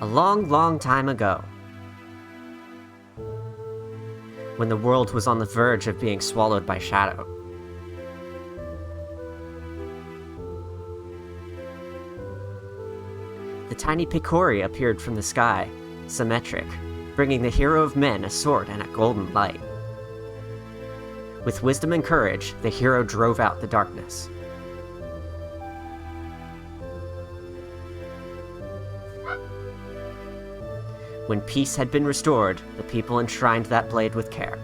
A long, long time ago, when the world was on the verge of being swallowed by shadow, the tiny Picori appeared from the sky, Symmetric, bringing the hero of men a sword and a golden light. With wisdom and courage, the hero drove out the darkness. When peace had been restored, the people enshrined that blade with care.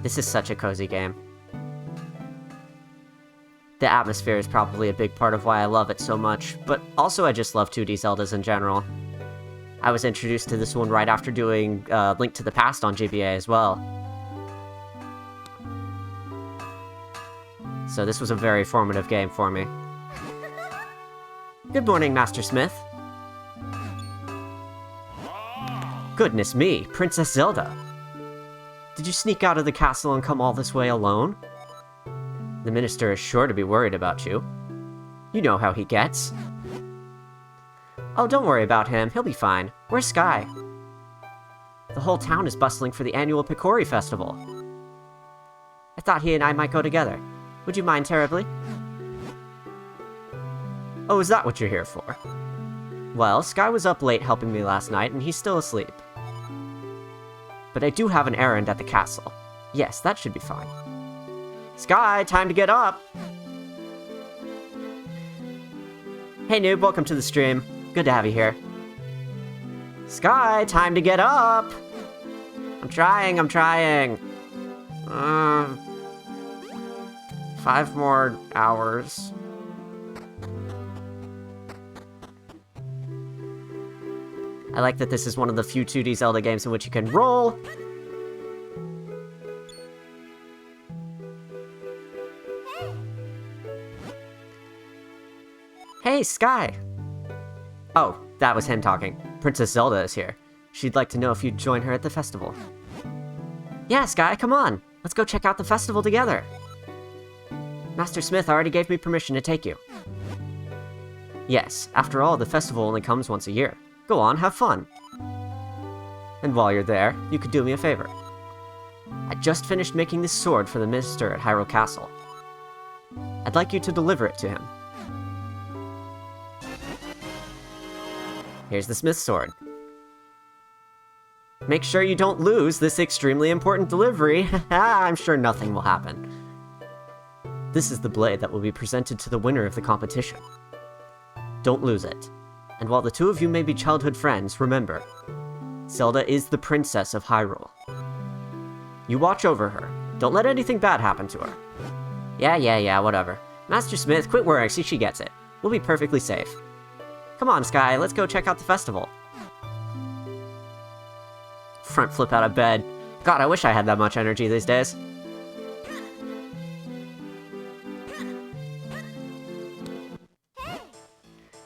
This is such a cozy game. The atmosphere is probably a big part of why I love it so much, but also I just love 2D Zeldas in general. I was introduced to this one right after doing Link to the Past on GBA as well. So this was a very formative game for me. Good morning, Master Smith. Goodness me, Princess Zelda. Did you sneak out of the castle and come all this way alone? The minister is sure to be worried about you. You know how he gets. Oh, don't worry about him, he'll be fine. Where's Sky? The whole town is bustling for the annual Picori Festival. I thought he and I might go together. Would you mind terribly? Oh, is that what you're here for? Well, Sky was up late helping me last night, and he's still asleep. But I do have an errand at the castle. Yes, that should be fine. Sky, time to get up! Hey noob, welcome to the stream. Good to have you here. Sky, time to get up! I'm trying. 5 more hours. I like that this is one of the few 2D Zelda games in which you can roll. Hey, Sky! Oh, that was him talking. Princess Zelda is here. She'd like to know if you'd join her at the festival. Yeah, Sky, come on! Let's go check out the festival together! Master Smith already gave me permission to take you. Yes, after all, the festival only comes once a year. Go on, have fun. And while you're there, you could do me a favor. I just finished making this sword for the minister at Hyrule Castle. I'd like you to deliver it to him. Here's the smith's sword. Make sure you don't lose this extremely important delivery. I'm sure nothing will happen. This is the blade that will be presented to the winner of the competition. Don't lose it. And while the two of you may be childhood friends, remember, Zelda is the princess of Hyrule. You watch over her. Don't let anything bad happen to her. Yeah, whatever. Master Smith, quit worrying, see she gets it. We'll be perfectly safe. Come on, Sky, let's go check out the festival. Front flip out of bed. God, I wish I had that much energy these days.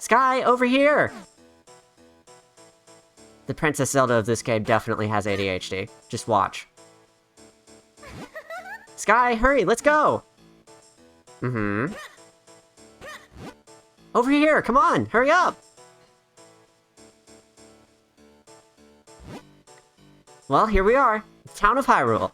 Sky, over here! The Princess Zelda of this game definitely has ADHD. Just watch. Sky, hurry, let's go! Over here, come on, hurry up! Well, here we are, the town of Hyrule.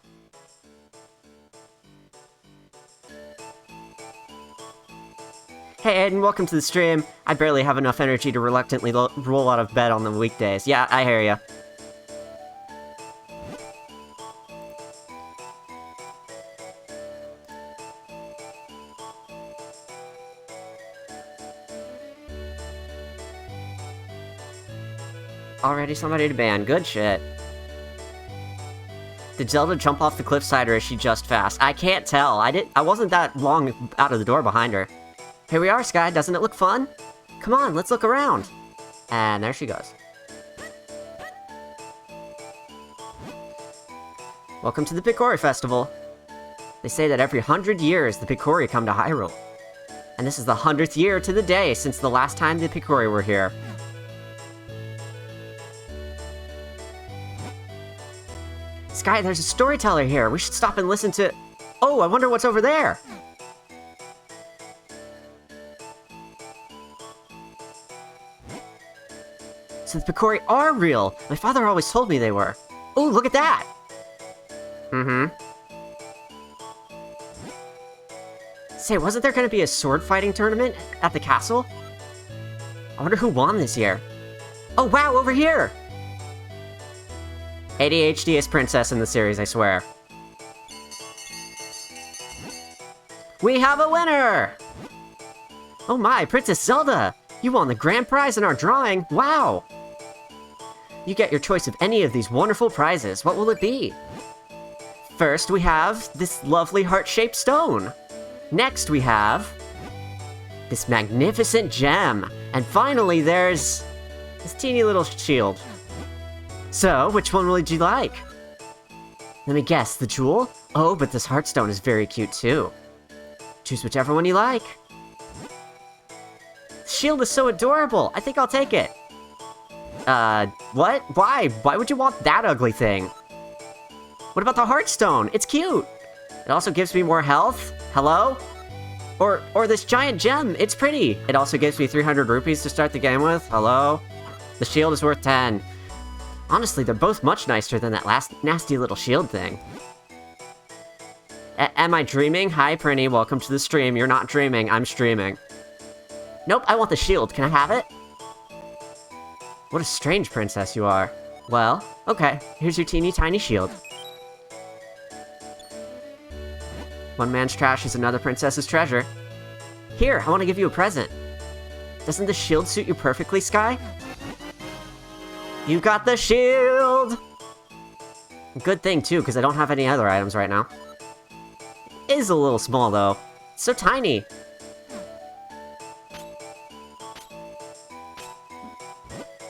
Hey Aiden, welcome to the stream. I barely have enough energy to reluctantly roll out of bed on the weekdays. Yeah, I hear ya. Already somebody to ban, good shit. Did Zelda jump off the cliffside or is she just fast? I can't tell, I wasn't that long out of the door behind her. Here we are, Sky, doesn't it look fun? Come on, let's look around. And there she goes. Welcome to the Picori Festival. They say that every 100 years the Picori come to Hyrule. And this is the 100th year to the day since the last time the Picori were here. Sky, there's a storyteller here. We should stop and listen to... Oh, I wonder what's over there. So the Picori are real. My father always told me they were. Oh, look at that. Mm-hmm. Say, wasn't there going to be a sword fighting tournament at the castle? I wonder who won this year. Oh, wow, over here! ADHD princess in the series, I swear. We have a winner! Oh my, Princess Zelda! You won the grand prize in our drawing! Wow! You get your choice of any of these wonderful prizes. What will it be? First, we have this lovely heart-shaped stone. Next, we have this magnificent gem. And finally, there's this teeny little shield. So, which one would you like? Let me guess, the jewel? Oh, but this heartstone is very cute too. Choose whichever one you like. The shield is so adorable. I think I'll take it. What? Why? Why would you want that ugly thing? What about the heartstone? It's cute. It also gives me more health. Hello? Or this giant gem. It's pretty. It also gives me 300 rupees to start the game with. Hello? The shield is worth 10. Honestly, they're both much nicer than that last nasty little shield thing. Am I dreaming? Hi, Prinny. Welcome to the stream. You're not dreaming. I'm streaming. Nope, I want the shield. Can I have it? What a strange princess you are. Well, okay. Here's your teeny tiny shield. One man's trash is another princess's treasure. Here, I want to give you a present. Doesn't the shield suit you perfectly, Sky? You got the shield! Good thing, too, because I don't have any other items right now. It is a little small, though. It's so tiny.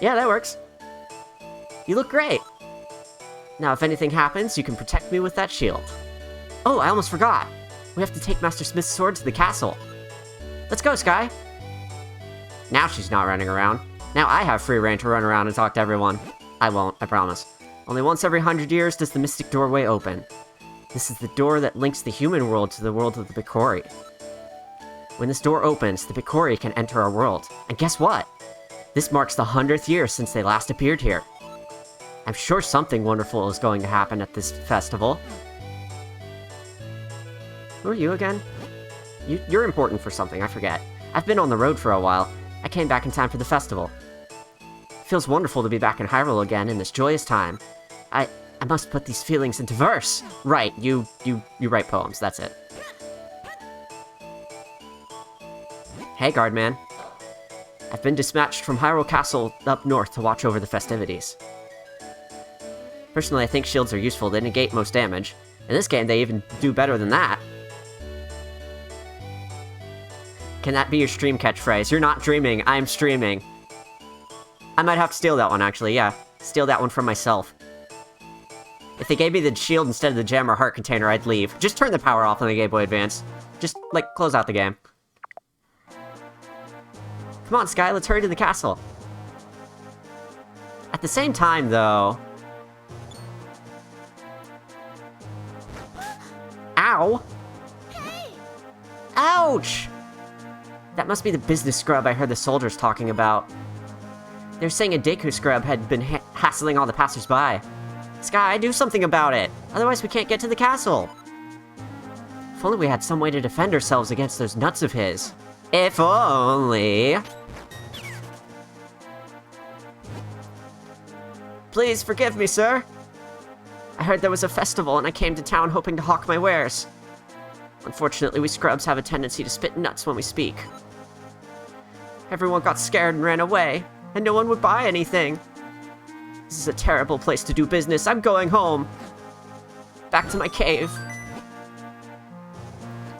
Yeah, that works. You look great. Now, if anything happens, you can protect me with that shield. Oh, I almost forgot. We have to take Master Smith's sword to the castle. Let's go, Sky. Now she's not running around. Now I have free reign to run around and talk to everyone. I won't, I promise. Only once every 100 years does the mystic doorway open. This is the door that links the human world to the world of the Picori. When this door opens, the Picori can enter our world. And guess what? This marks the 100th year since they last appeared here. I'm sure something wonderful is going to happen at this festival. Who are you again? You're important for something, I forget. I've been on the road for a while. I came back in time for the festival. It feels wonderful to be back in Hyrule again in this joyous time. I must put these feelings into verse. Right, you write poems, that's it. Hey, guardman. I've been dispatched from Hyrule Castle up north to watch over the festivities. Personally, I think shields are useful. They negate most damage. In this game, they even do better than that. Can that be your stream catchphrase? You're not dreaming, I'm streaming. I might have to steal that one, actually, yeah. Steal that one from myself. If they gave me the shield instead of the gem or heart container, I'd leave. Just turn the power off on the Game Boy Advance. Just, like, close out the game. Come on, Sky, let's hurry to the castle. At the same time, though... Ow! Hey! Ouch! That must be the business scrub I heard the soldiers talking about. They're saying a Deku scrub had been hassling all the passers-by. Sky, do something about it! Otherwise we can't get to the castle! If only we had some way to defend ourselves against those nuts of his. If only... Please forgive me, sir. I heard there was a festival and I came to town hoping to hawk my wares. Unfortunately, we scrubs have a tendency to spit nuts when we speak. Everyone got scared and ran away, and no one would buy anything. This is a terrible place to do business. I'm going home. Back to my cave.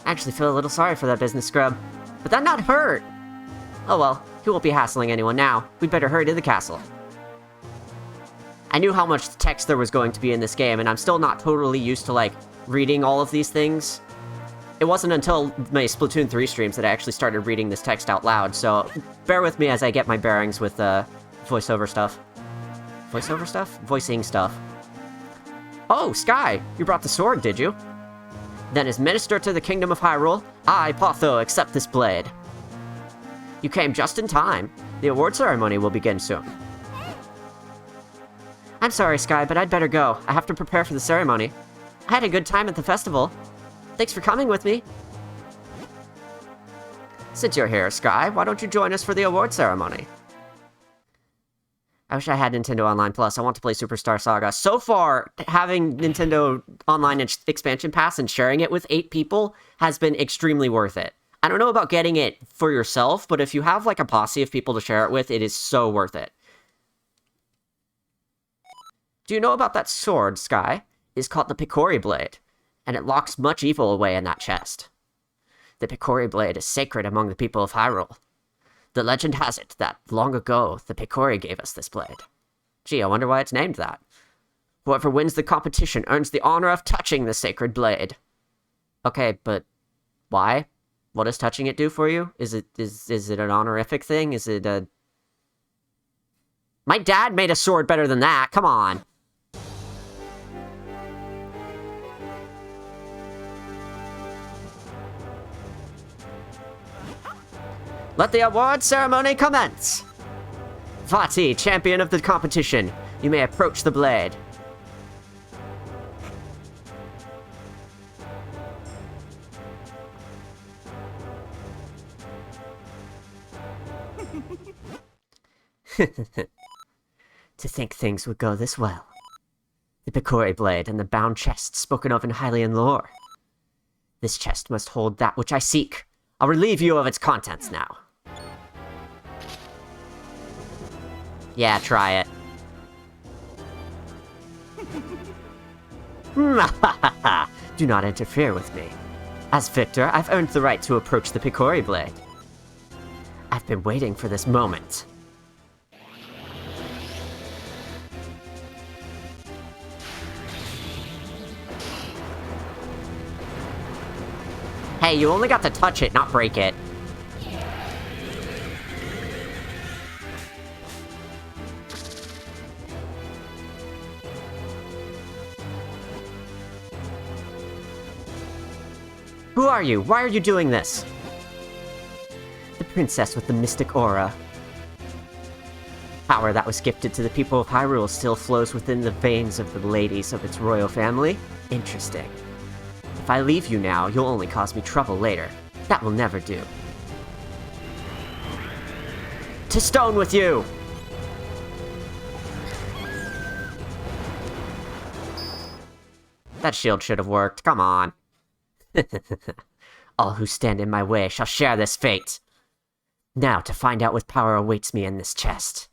I actually feel a little sorry for that business scrub. But that not hurt! Oh well, he won't be hassling anyone now. We'd better hurry to the castle. I knew how much text there was going to be in this game, and I'm still not totally used to, like, reading all of these things. It wasn't until my Splatoon 3 streams that I actually started reading this text out loud, so bear with me as I get my bearings with, voiceover stuff. Voiceover stuff? Voicing stuff. Oh, Sky! You brought the sword, did you? Then as minister to the Kingdom of Hyrule, I, Potho, accept this blade. You came just in time. The award ceremony will begin soon. I'm sorry, Sky, but I'd better go. I have to prepare for the ceremony. I had a good time at the festival. Thanks for coming with me. Since you're here, Sky, why don't you join us for the award ceremony? I wish I had Nintendo Online Plus. I want to play Superstar Saga. So far, having Nintendo Online Expansion Pass and sharing it with 8 people has been extremely worth it. I don't know about getting it for yourself, but if you have like a posse of people to share it with, it is so worth it. Do you know about that sword, Sky? It's called the Picori Blade, and it locks much evil away in that chest. The Picori Blade is sacred among the people of Hyrule. The legend has it that, long ago, the Picori gave us this blade. Gee, I wonder why it's named that. Whoever wins the competition earns the honor of touching the sacred blade. Okay, but why? What does touching it do for you? Is it an honorific thing? Is it a... My dad made a sword better than that, come on! Let the award ceremony commence! Vati, champion of the competition, you may approach the blade. To think things would go this well. The Picori blade and the bound chest spoken of in Hylian lore. This chest must hold that which I seek. I'll relieve you of its contents now. Yeah, try it. Do not interfere with me. As victor, I've earned the right to approach the Picori blade. I've been waiting for this moment. Hey, you only got to touch it, not break it. Who are you? Why are you doing this? The princess with the mystic aura. Power that was gifted to the people of Hyrule still flows within the veins of the ladies of its royal family? Interesting. If I leave you now, you'll only cause me trouble later. That will never do. To stone with you! That shield should have worked, come on. All who stand in my way shall share this fate. Now to find out what power awaits me in this chest.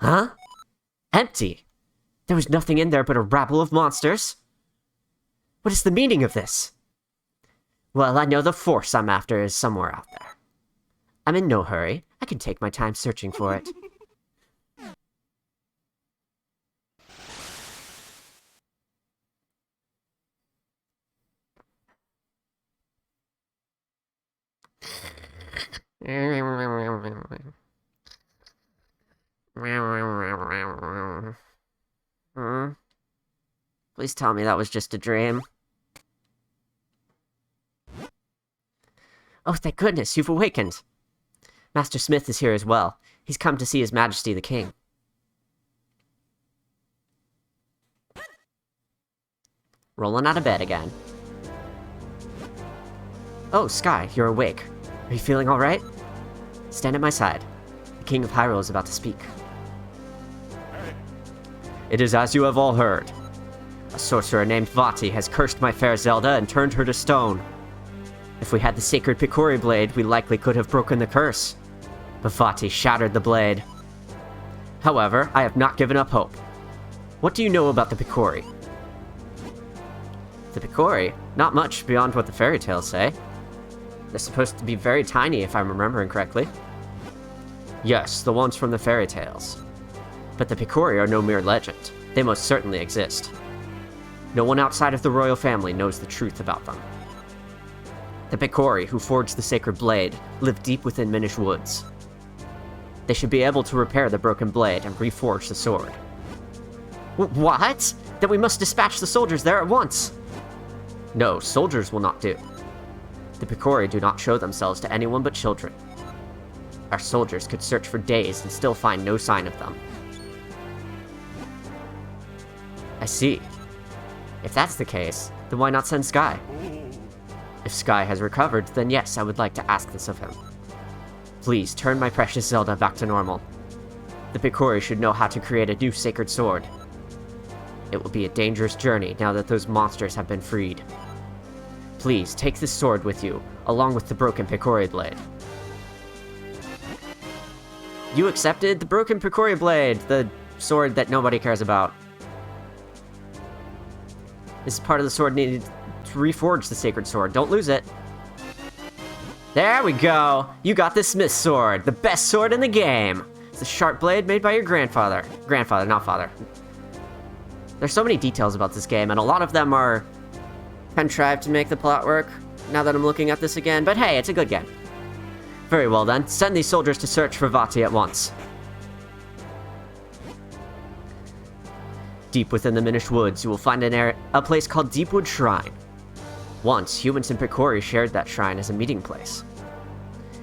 Huh? Empty! There was nothing in there but a rabble of monsters? What is the meaning of this? Well, I know the force I'm after is somewhere out there. I'm in no hurry. I can take my time searching for it. Please tell me that was just a dream. Oh, thank goodness, you've awakened. Master Smith is here as well. He's come to see His Majesty the King. Rolling out of bed again. Oh, Sky, you're awake. Are you feeling alright? Stand at my side. The King of Hyrule is about to speak. It is as you have all heard. A sorcerer named Vati has cursed my fair Zelda and turned her to stone. If we had the sacred Picori blade, we likely could have broken the curse. But Vati shattered the blade. However, I have not given up hope. What do you know about the Picori? The Picori? Not much beyond what the fairy tales say. They're supposed to be very tiny, if I'm remembering correctly. Yes, the ones from the fairy tales. But the Picori are no mere legend. They most certainly exist. No one outside of the royal family knows the truth about them. The Picori, who forged the sacred blade, live deep within Minish Woods. They should be able to repair the broken blade and reforge the sword. What? Then we must dispatch the soldiers there at once! No, soldiers will not do. The Picori do not show themselves to anyone but children. Our soldiers could search for days and still find no sign of them. I see. If that's the case, then why not send Sky? If Sky has recovered, then yes, I would like to ask this of him. Please, turn my precious Zelda back to normal. The Picori should know how to create a new sacred sword. It will be a dangerous journey now that those monsters have been freed. Please, take this sword with you, along with the broken Picori blade. You accepted the broken Picori blade, the sword that nobody cares about. This is part of the sword needed to reforge the sacred sword. Don't lose it. There we go! You got the Smith sword, the best sword in the game! It's a sharp blade made by your grandfather. Grandfather, not father. There's so many details about this game, and a lot of them are contrived to make the plot work, now that I'm looking at this again, but hey, it's a good game. Very well then, send these soldiers to search for Vati at once. Deep within the Minish Woods, you will find a place called Deepwood Shrine. Once, humans and Picori shared that shrine as a meeting place.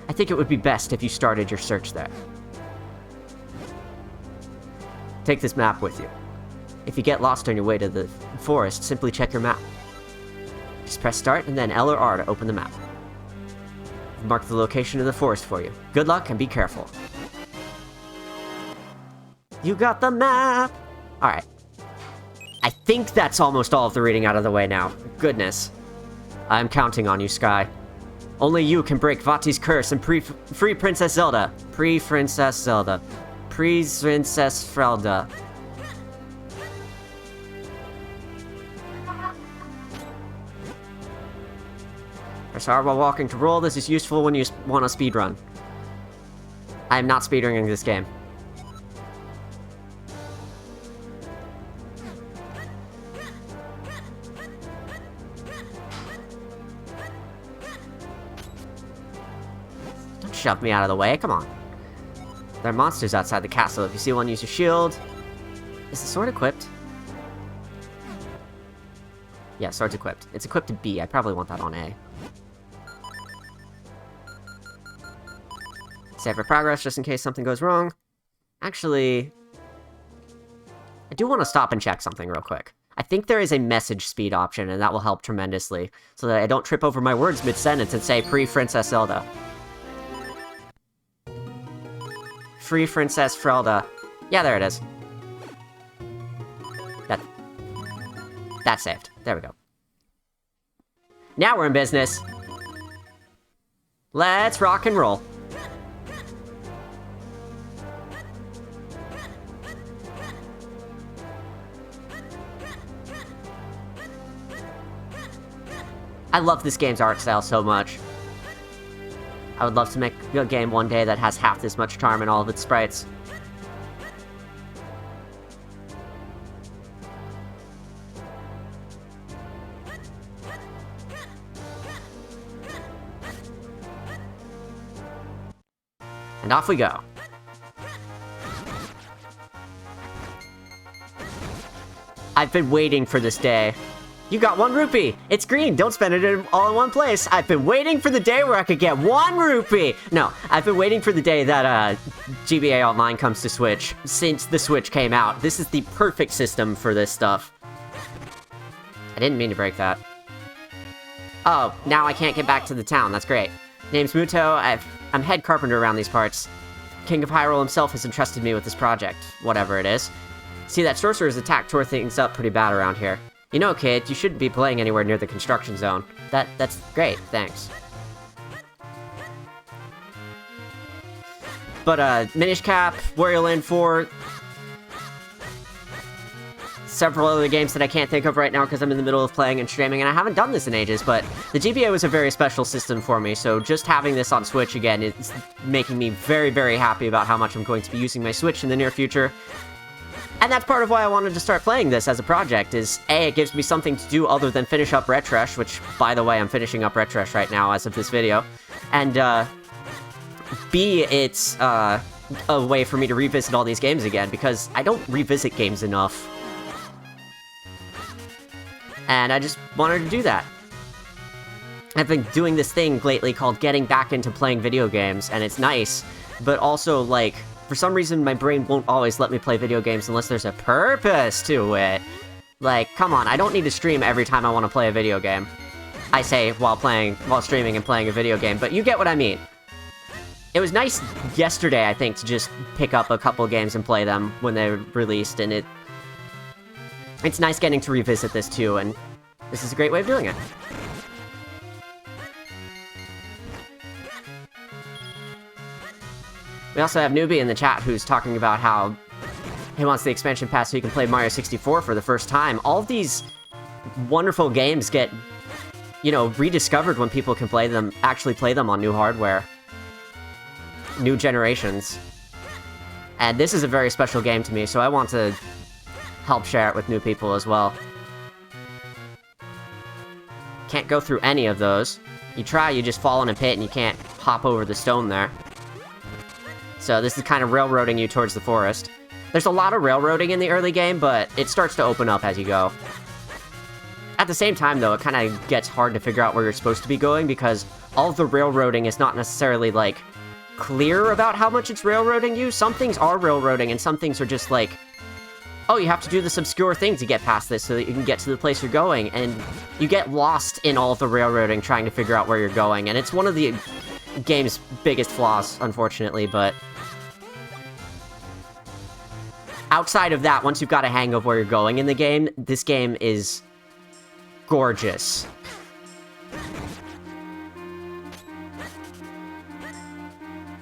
I think it would be best if you started your search there. Take this map with you. If you get lost on your way to the forest, simply check your map. Just press start and then L or R to open the map. I've marked the location of the forest for you. Good luck and be careful. You got the map! Alright. I think that's almost all of the reading out of the way now. Goodness. I'm counting on you, Sky. Only you can break Vati's curse and free Princess Zelda. Princess Zelda. Princess Zelda. Press R while walking to roll. This is useful when you want to speedrun. I am not speedrunning this game. Don't shove me out of the way, come on. There are monsters outside the castle. If you see one, use your shield. Is the sword equipped? Yeah, sword's equipped. It's equipped to B. I probably want that on A. Save for progress, just in case something goes wrong. Actually, I do want to stop and check something real quick. I think there is a message speed option, and that will help tremendously, so that I don't trip over my words mid-sentence and say Princess Zelda. Free Princess Zelda. Yeah, there it is. That's saved. There we go. Now we're in business. Let's rock and roll. I love this game's art style so much. I would love to make a game one day that has half this much charm in all of its sprites. And off we go. I've been waiting for this day. You got 1 rupee! It's green! Don't spend it all in one place! I've been waiting for the day where I could get 1 rupee! No, I've been waiting for the day that, GBA Online comes to Switch, since the Switch came out. This is the perfect system for this stuff. I didn't mean to break that. Oh, now I can't get back to the town. That's great. Name's Muto. I'm head carpenter around these parts. King of Hyrule himself has entrusted me with this project. Whatever it is. See, that sorcerer's attack tore things up pretty bad around here. You know, kid, you shouldn't be playing anywhere near the construction zone. That's great, thanks. But, Minish Cap, Wario Land 4... several other games that I can't think of right now because I'm in the middle of playing and streaming, and I haven't done this in ages, but the GBA was a very special system for me, so just having this on Switch again is making me very, very happy about how much I'm going to be using my Switch in the near future. And that's part of why I wanted to start playing this as a project, is A, it gives me something to do other than finish up Retresh, which, by the way, I'm finishing up Retresh right now as of this video, and, B, it's, a way for me to revisit all these games again, because I don't revisit games enough. And I just wanted to do that. I've been doing this thing lately called getting back into playing video games, and it's nice, but also, like, for some reason my brain won't always let me play video games unless there's a purpose to it. Like, come on, I don't need to stream every time I want to play a video game. I say while streaming and playing a video game, but you get what I mean. It was nice yesterday, I think, to just pick up a couple games and play them when they were released, and it's nice getting to revisit this too, and this is a great way of doing it. We also have Newbie in the chat who's talking about how he wants the expansion pass so he can play Mario 64 for the first time. All of these wonderful games get, you know, rediscovered when people can actually play them on new hardware. New generations. And this is a very special game to me, so I want to help share it with new people as well. Can't go through any of those. You try, you just fall in a pit and you can't hop over the stone there. So this is kind of railroading you towards the forest. There's a lot of railroading in the early game, but it starts to open up as you go. At the same time, though, it kind of gets hard to figure out where you're supposed to be going, because all of the railroading is not necessarily, like, clear about how much it's railroading you. Some things are railroading, and some things are just like, oh, you have to do this obscure thing to get past this so that you can get to the place you're going, and you get lost in all of the railroading trying to figure out where you're going, and it's one of the game's biggest flaws, unfortunately, but outside of that, once you've got a hang of where you're going in the game, this game is gorgeous.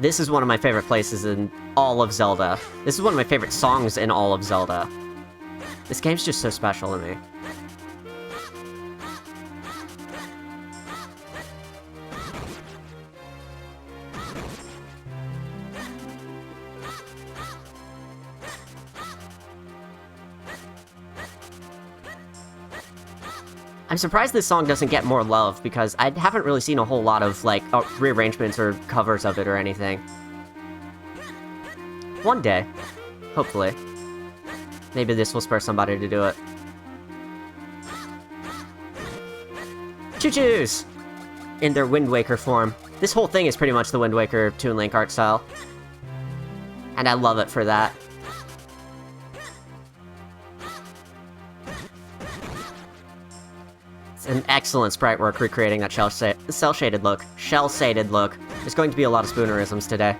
This is one of my favorite places in all of Zelda. This is one of my favorite songs in all of Zelda. This game's just so special to me. I'm surprised this song doesn't get more love, because I haven't really seen a whole lot of, like, rearrangements or covers of it or anything. One day. Hopefully. Maybe this will spur somebody to do it. Choo-choos! In their Wind Waker form. This whole thing is pretty much the Wind Waker Toon Link art style. And I love it for that. An excellent sprite work recreating that cel-shaded look. Shell-shaded look. There's going to be a lot of spoonerisms today.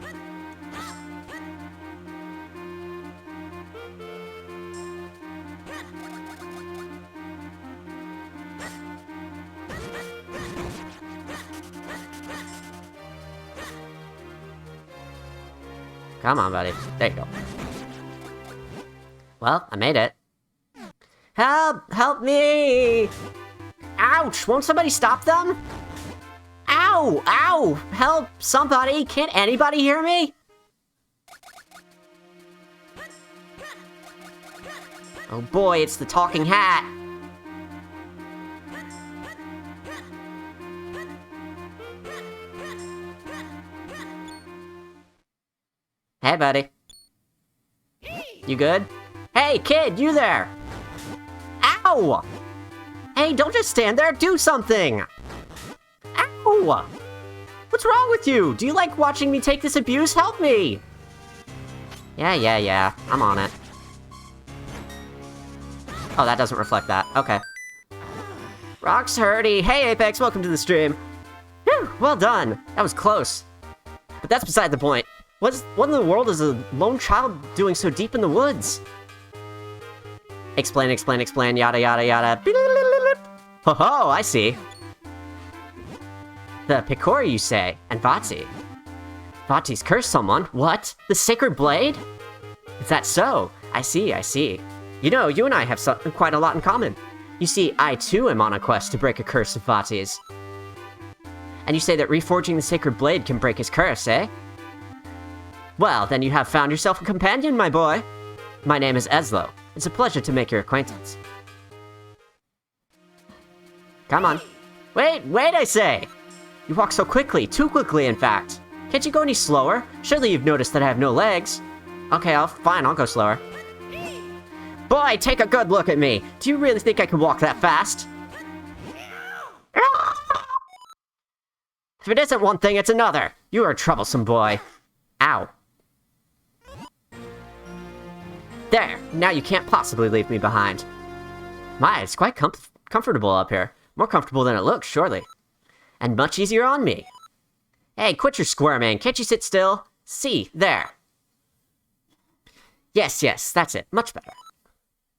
Come on, buddy. There you go. Well, I made it. Help! Help me! Ouch! Won't somebody stop them? Ow! Ow! Help! Somebody! Can't anybody hear me? Oh boy, it's the talking hat! Hey, buddy. You good? Hey, kid, you there! Ow! Hey, don't just stand there, do something! Ow! What's wrong with you? Do you like watching me take this abuse? Help me! Yeah, I'm on it. Oh, that doesn't reflect that. Okay. Rock's hurty. Hey, Apex, welcome to the stream. Whew, well done. That was close. But that's beside the point. What in the world is a lone child doing so deep in the woods? Explain, yada yada yada. Ho-ho, I see. The Picori, you say, and Vaati. Vaati's cursed someone? What? The Sacred Blade? Is that so? I see. You know, you and I have quite a lot in common. You see, I too am on a quest to break a curse of Vaati's. And you say that reforging the Sacred Blade can break his curse, eh? Well, then you have found yourself a companion, my boy. My name is Eslo. It's a pleasure to make your acquaintance. Come on. Wait, I say! You walk so quickly, too quickly, in fact. Can't you go any slower? Surely you've noticed that I have no legs. Okay, fine, I'll go slower. Boy, take a good look at me. Do you really think I can walk that fast? If it isn't one thing, it's another. You are a troublesome boy. Ow. There, now you can't possibly leave me behind. My, it's quite comfortable up here. More comfortable than it looks, surely. And much easier on me. Hey, quit your squirming. Can't you sit still? See, there. Yes, that's it. Much better.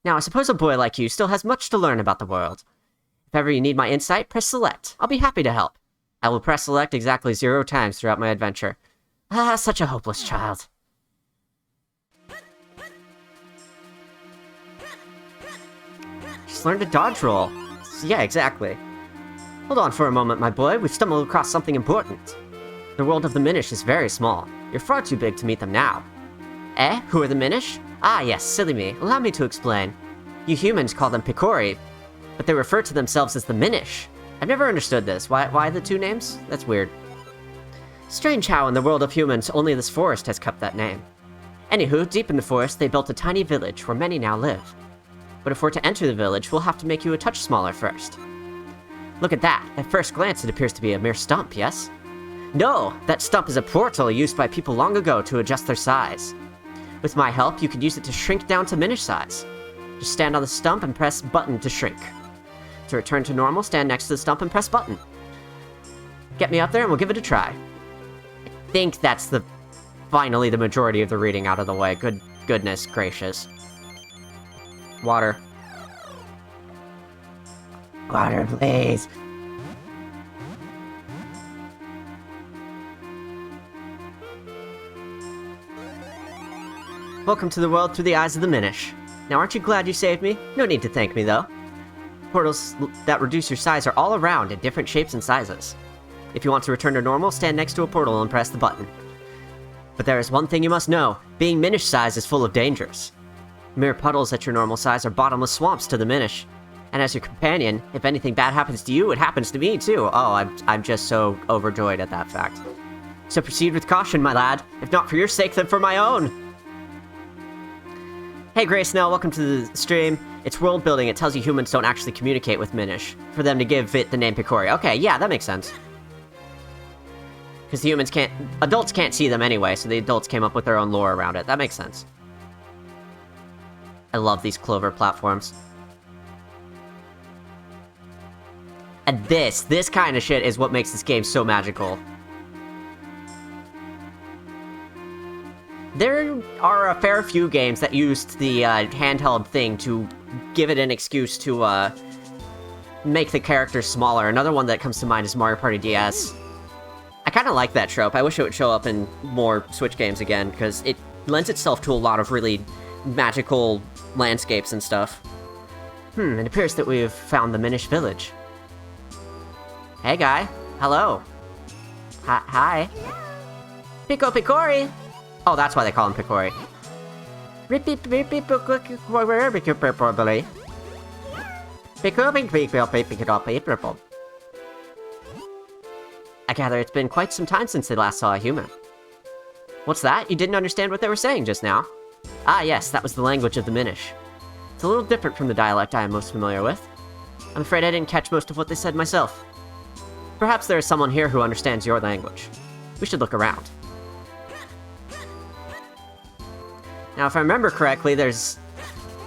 Now, I suppose a boy like you still has much to learn about the world. If ever you need my insight, press select. I'll be happy to help. I will press select exactly 0 times throughout my adventure. Ah, such a hopeless child. Just learn to dodge roll. Yeah, exactly. Hold on for a moment, my boy. We've stumbled across something important. The world of the Minish is very small. You're far too big to meet them now. Eh? Who are the Minish? Ah, yes, silly me. Allow me to explain. You humans call them Picori, but they refer to themselves as the Minish. I've never understood this. Why the 2 names? That's weird. Strange how in the world of humans only this forest has kept that name. Anywho, deep in the forest they built a tiny village where many now live. But if we're to enter the village, we'll have to make you a touch smaller first. Look at that. At first glance it appears to be a mere stump, yes? No! That stump is a portal used by people long ago to adjust their size. With my help, you could use it to shrink down to Minish size. Just stand on the stump and press button to shrink. To return to normal, stand next to the stump and press button. Get me up there and we'll give it a try. I think that's finally the majority of the reading out of the way. Goodness gracious. Water. Water, please. Welcome to the world through the eyes of the Minish. Now aren't you glad you saved me? No need to thank me though. Portals that reduce your size are all around in different shapes and sizes. If you want to return to normal, stand next to a portal and press the button. But there is one thing you must know. Being Minish size is full of dangers. Mere puddles at your normal size are bottomless swamps to the Minish. And as your companion, if anything bad happens to you, it happens to me too. Oh, I'm just so overjoyed at that fact. So proceed with caution, my lad. If not for your sake, then for my own. Hey Graysnell, welcome to the stream. It's world building. It tells you humans don't actually communicate with Minish. For them to give it the name Picori. Okay, yeah, that makes sense. Because the humans can't... Adults can't see them anyway, so the adults came up with their own lore around it. That makes sense. I love these clover platforms. And this kind of shit is what makes this game so magical. There are a fair few games that used the handheld thing to give it an excuse to make the characters smaller. Another one that comes to mind is Mario Party DS. I kind of like that trope. I wish it would show up in more Switch games again, because it lends itself to a lot of really magical landscapes and stuff. It appears that we've found the Minish village. Hey guy, hello. Hi. Pico Picori! Oh, that's why they call him Picori. I gather it's been quite some time since they last saw a human. What's that? You didn't understand what they were saying just now? Ah yes, that was the language of the Minish. It's a little different from the dialect I am most familiar with. I'm afraid I didn't catch most of what they said myself. Perhaps there is someone here who understands your language. We should look around. Now, if I remember correctly,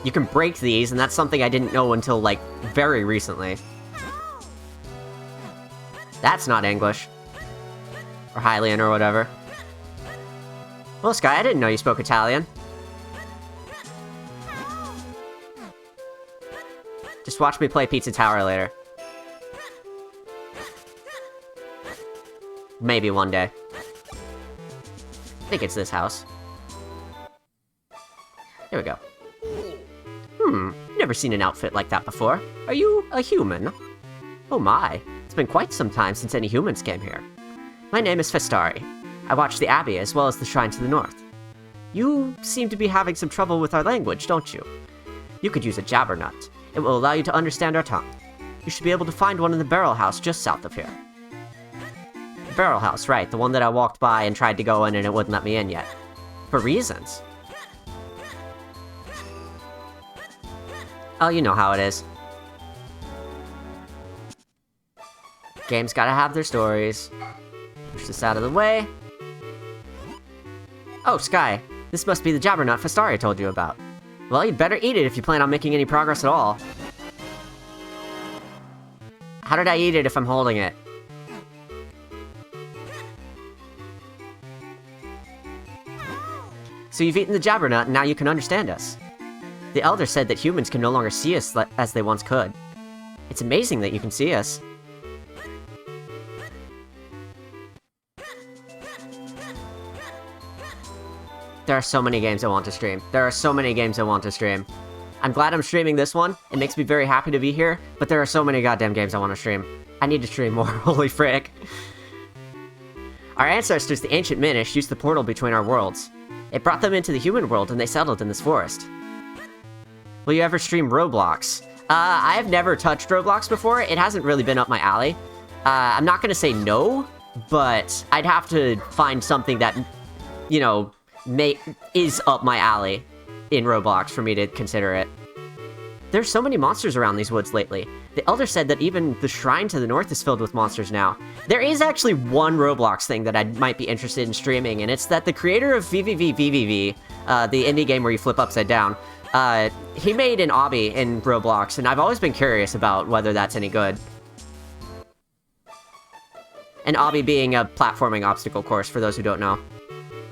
you can break these, and that's something I didn't know until, like, very recently. That's not English. Or Hylian, or whatever. Well, Sky, I didn't know you spoke Italian. Just watch me play Pizza Tower later. Maybe one day. I think it's this house. There we go. Never seen an outfit like that before. Are you a human? Oh my, it's been quite some time since any humans came here. My name is Festari. I watch the Abbey as well as the shrine to the north. You seem to be having some trouble with our language, don't you? You could use a jabbernut. It will allow you to understand our tongue. You should be able to find one in the barrel house just south of here. Barrel house, right. The one that I walked by and tried to go in and it wouldn't let me in yet. For reasons. Oh, you know how it is. Games gotta have their stories. Push this out of the way. Oh, Sky. This must be the Jabbernut Festari I told you about. Well, you'd better eat it if you plan on making any progress at all. How did I eat it if I'm holding it? So you've eaten the Jabbernut, and now you can understand us. The Elder said that humans can no longer see us as they once could. It's amazing that you can see us. There are so many games I want to stream. There are so many games I want to stream. I'm glad I'm streaming this one. It makes me very happy to be here, but there are so many goddamn games I want to stream. I need to stream more, holy frick. Our ancestors, the ancient Minish, used the portal between our worlds. It brought them into the human world and they settled in this forest. Will you ever stream Roblox? I have never touched Roblox before. It hasn't really been up my alley. I'm not gonna say no, but I'd have to find something that, you know, is up my alley in Roblox for me to consider it. There's so many monsters around these woods lately. The Elder said that even the shrine to the north is filled with monsters now. There is actually one Roblox thing that I might be interested in streaming, and it's that the creator of VVVVVV, the indie game where you flip upside down, he made an obby in Roblox, and I've always been curious about whether that's any good. An obby being a platforming obstacle course, for those who don't know.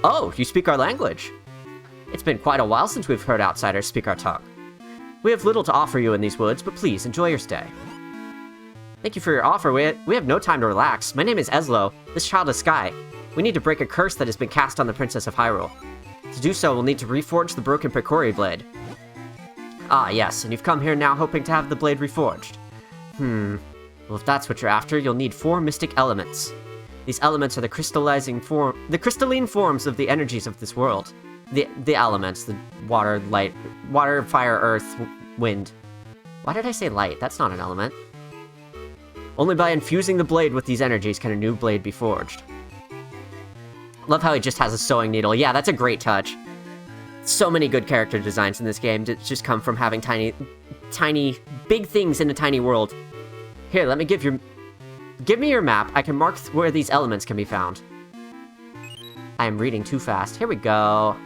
Oh, you speak our language. It's been quite a while since we've heard outsiders speak our tongue. We have little to offer you in these woods, but please, enjoy your stay. Thank you for your offer. We have no time to relax. My name is Eslo. This child is Sky. We need to break a curse that has been cast on the Princess of Hyrule. To do so, we'll need to reforge the broken Picori blade. Ah, yes, and you've come here now hoping to have the blade reforged. Well, if that's what you're after, you'll need 4 mystic elements. These elements are the crystalline forms of the energies of this world. The elements, the water, light, water, fire, earth, wind. Why did I say light? That's not an element. Only by infusing the blade with these energies can a new blade be forged. Love how he just has a sewing needle. Yeah, that's a great touch. So many good character designs in this game just come from having tiny, big things in a tiny world. Here, let me give me your map. I can mark where these elements can be found. I am reading too fast. Here we go.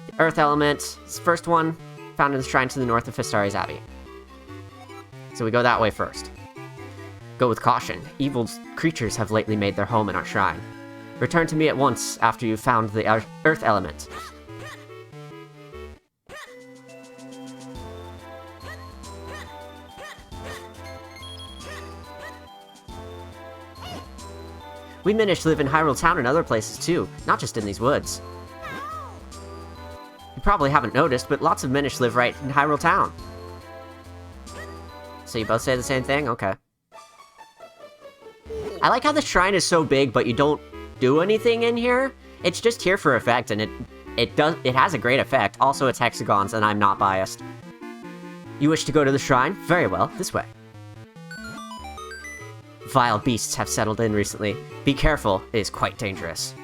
The earth element is the first one, found in the shrine to the north of Festari's Abbey. So we go that way first. Go with caution. Evil creatures have lately made their home in our shrine. Return to me at once after you've found the earth element. We Minish live in Hyrule Town and other places too, not just in these woods. You probably haven't noticed, but lots of Minish live right in Hyrule Town. So you both say the same thing? Okay. I like how the shrine is so big, but you don't do anything in here. It's just here for effect, and it has a great effect. Also, it's hexagons, and I'm not biased. You wish to go to the shrine? Very well, this way. Vile beasts have settled in recently. Be careful, it is quite dangerous.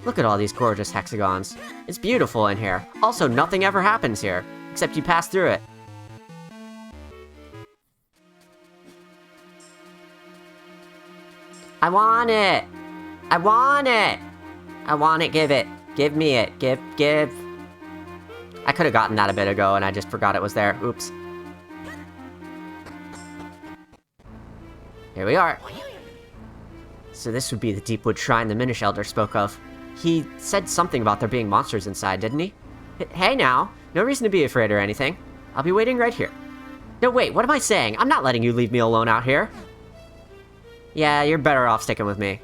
Look at all these gorgeous hexagons. It's beautiful in here. Also, nothing ever happens here, except you pass through it. I want it! I want it! I want it, give it. Give me it. Give. I could have gotten that a bit ago and I just forgot it was there. Oops. Here we are. So this would be the Deepwood Shrine the Minish Elder spoke of. He said something about there being monsters inside, didn't he? Hey now, no reason to be afraid or anything. I'll be waiting right here. No wait, what am I saying? I'm not letting you leave me alone out here. Yeah, you're better off sticking with me.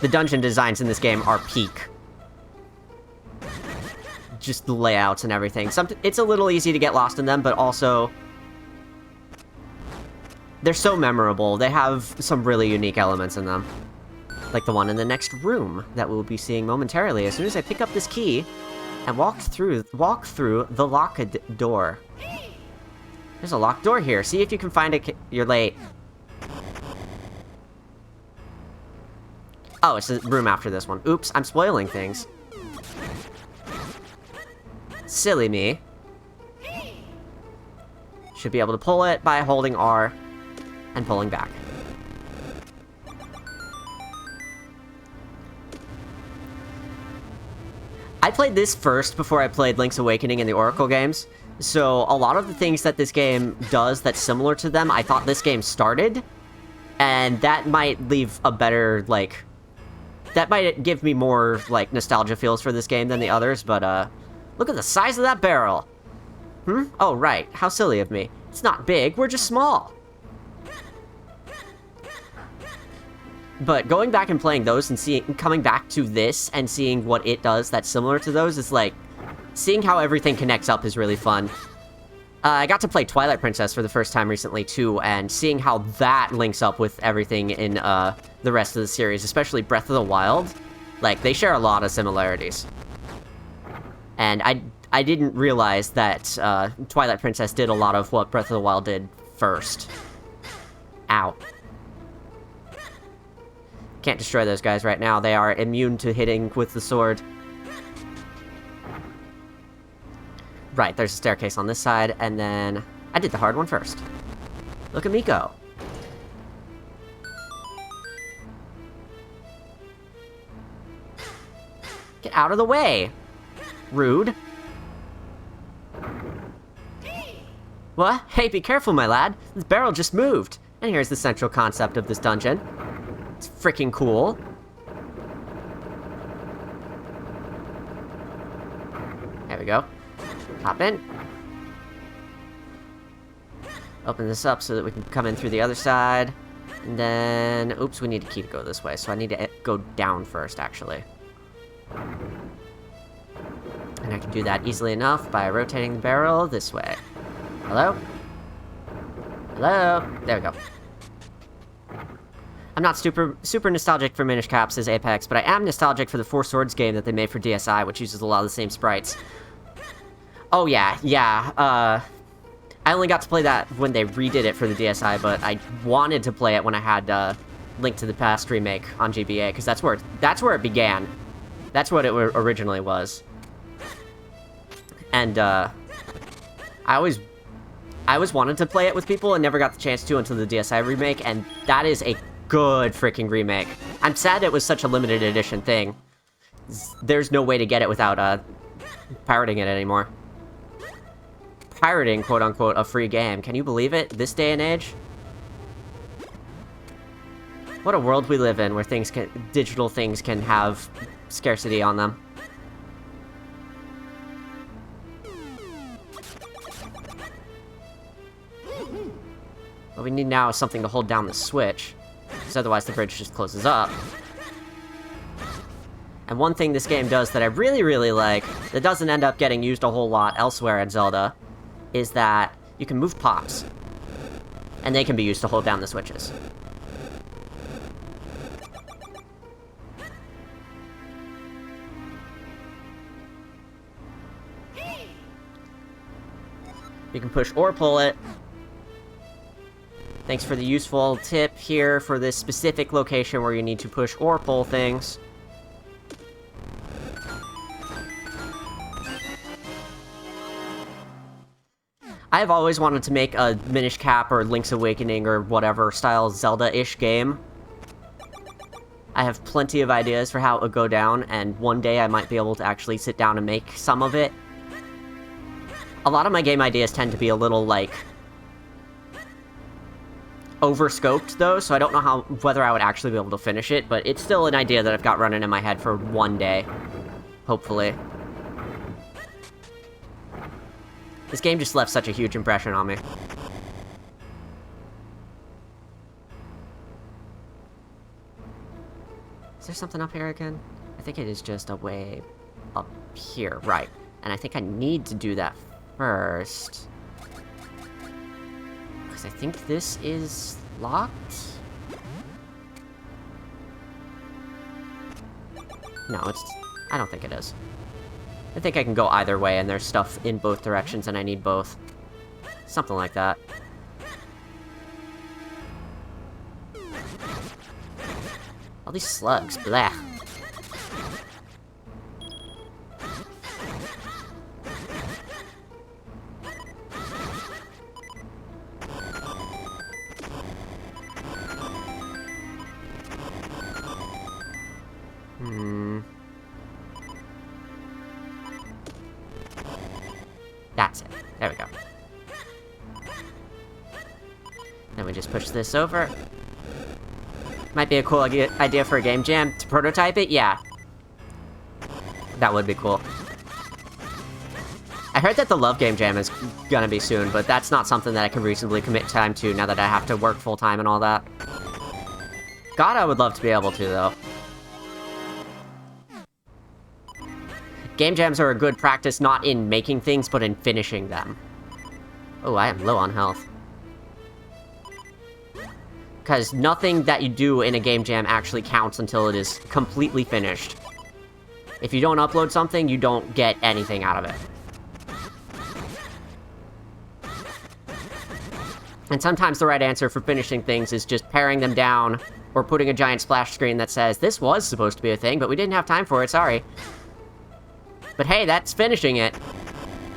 The dungeon designs in this game are peak. Just the layouts and everything. It's a little easy to get lost in them, but also they're so memorable. They have some really unique elements in them. Like the one in the next room that we'll be seeing momentarily as soon as I pick up this key and walk through the locked door. There's a locked door here. See if you can find it. You're late. Oh, it's the room after this one. Oops, I'm spoiling things. Silly me. Should be able to pull it by holding R and pulling back. I played this first before I played Link's Awakening and the Oracle games, so a lot of the things that this game does that's similar to them, I thought this game started, and that might leave a better, like... That might give me more, like, nostalgia feels for this game than the others, but, look at the size of that barrel! Oh, right. How silly of me. It's not big, we're just small! But going back and playing those and coming back to this and seeing what it does that's similar to those is like... Seeing how everything connects up is really fun. I got to play Twilight Princess for the first time recently too, and seeing how that links up with everything in the rest of the series, especially Breath of the Wild. Like, they share a lot of similarities. And I didn't realize that Twilight Princess did a lot of what Breath of the Wild did first. Ow. Can't destroy those guys right now. They are immune to hitting with the sword. Right, there's a staircase on this side, and then... I did the hard one first. Look at me go. Get out of the way! Rude. What? Hey, be careful, my lad. This barrel just moved. And here's the central concept of this dungeon. It's freaking cool. There we go. Hop in. Open this up so that we can come in through the other side. And then... Oops, we need a key to go this way, so I need to go down first, actually. And I can do that easily enough by rotating the barrel this way. Hello? Hello? There we go. I'm not super nostalgic for Minish Caps as Apex, but I am nostalgic for the Four Swords game that they made for DSi, which uses a lot of the same sprites. Oh yeah, I only got to play that when they redid it for the DSi, but I wanted to play it when I had Link to the Past remake on GBA, because that's where it began. That's what it originally was. And I always wanted to play it with people and never got the chance to until the DSi remake, and that is a good freaking remake. I'm sad it was such a limited edition thing. There's no way to get it without pirating it anymore. Pirating, quote-unquote, a free game. Can you believe it? This day and age? What a world we live in, where digital things can have scarcity on them. What we need now is something to hold down the switch, because otherwise the bridge just closes up. And one thing this game does that I really, really like, that doesn't end up getting used a whole lot elsewhere in Zelda, is that you can move pops. And they can be used to hold down the switches. You can push or pull it. Thanks for the useful tip here for this specific location where you need to push or pull things. I've always wanted to make a Minish Cap or Link's Awakening or whatever style Zelda-ish game. I have plenty of ideas for how it would go down, and one day I might be able to actually sit down and make some of it. A lot of my game ideas tend to be a little, like, over-scoped, though, so I don't know whether I would actually be able to finish it, but it's still an idea that I've got running in my head for one day. Hopefully. This game just left such a huge impression on me. Is there something up here again? I think it is just a way up here, right. And I think I need to do that first. Because I think this is locked? No, it's... I don't think it is. I think I can go either way, and there's stuff in both directions, and I need both. Something like that. All these slugs, bleh. That's it. There we go. Then we just push this over. Might be a cool idea for a game jam. To prototype it? Yeah. That would be cool. I heard that the Love Game Jam is gonna be soon, but that's not something that I can reasonably commit time to now that I have to work full-time and all that. God, I would love to be able to, though. Game jams are a good practice not in making things, but in finishing them. Oh, I am low on health. Because nothing that you do in a game jam actually counts until it is completely finished. If you don't upload something, you don't get anything out of it. And sometimes the right answer for finishing things is just paring them down, or putting a giant splash screen that says, this was supposed to be a thing, but we didn't have time for it, sorry. But hey, that's finishing it.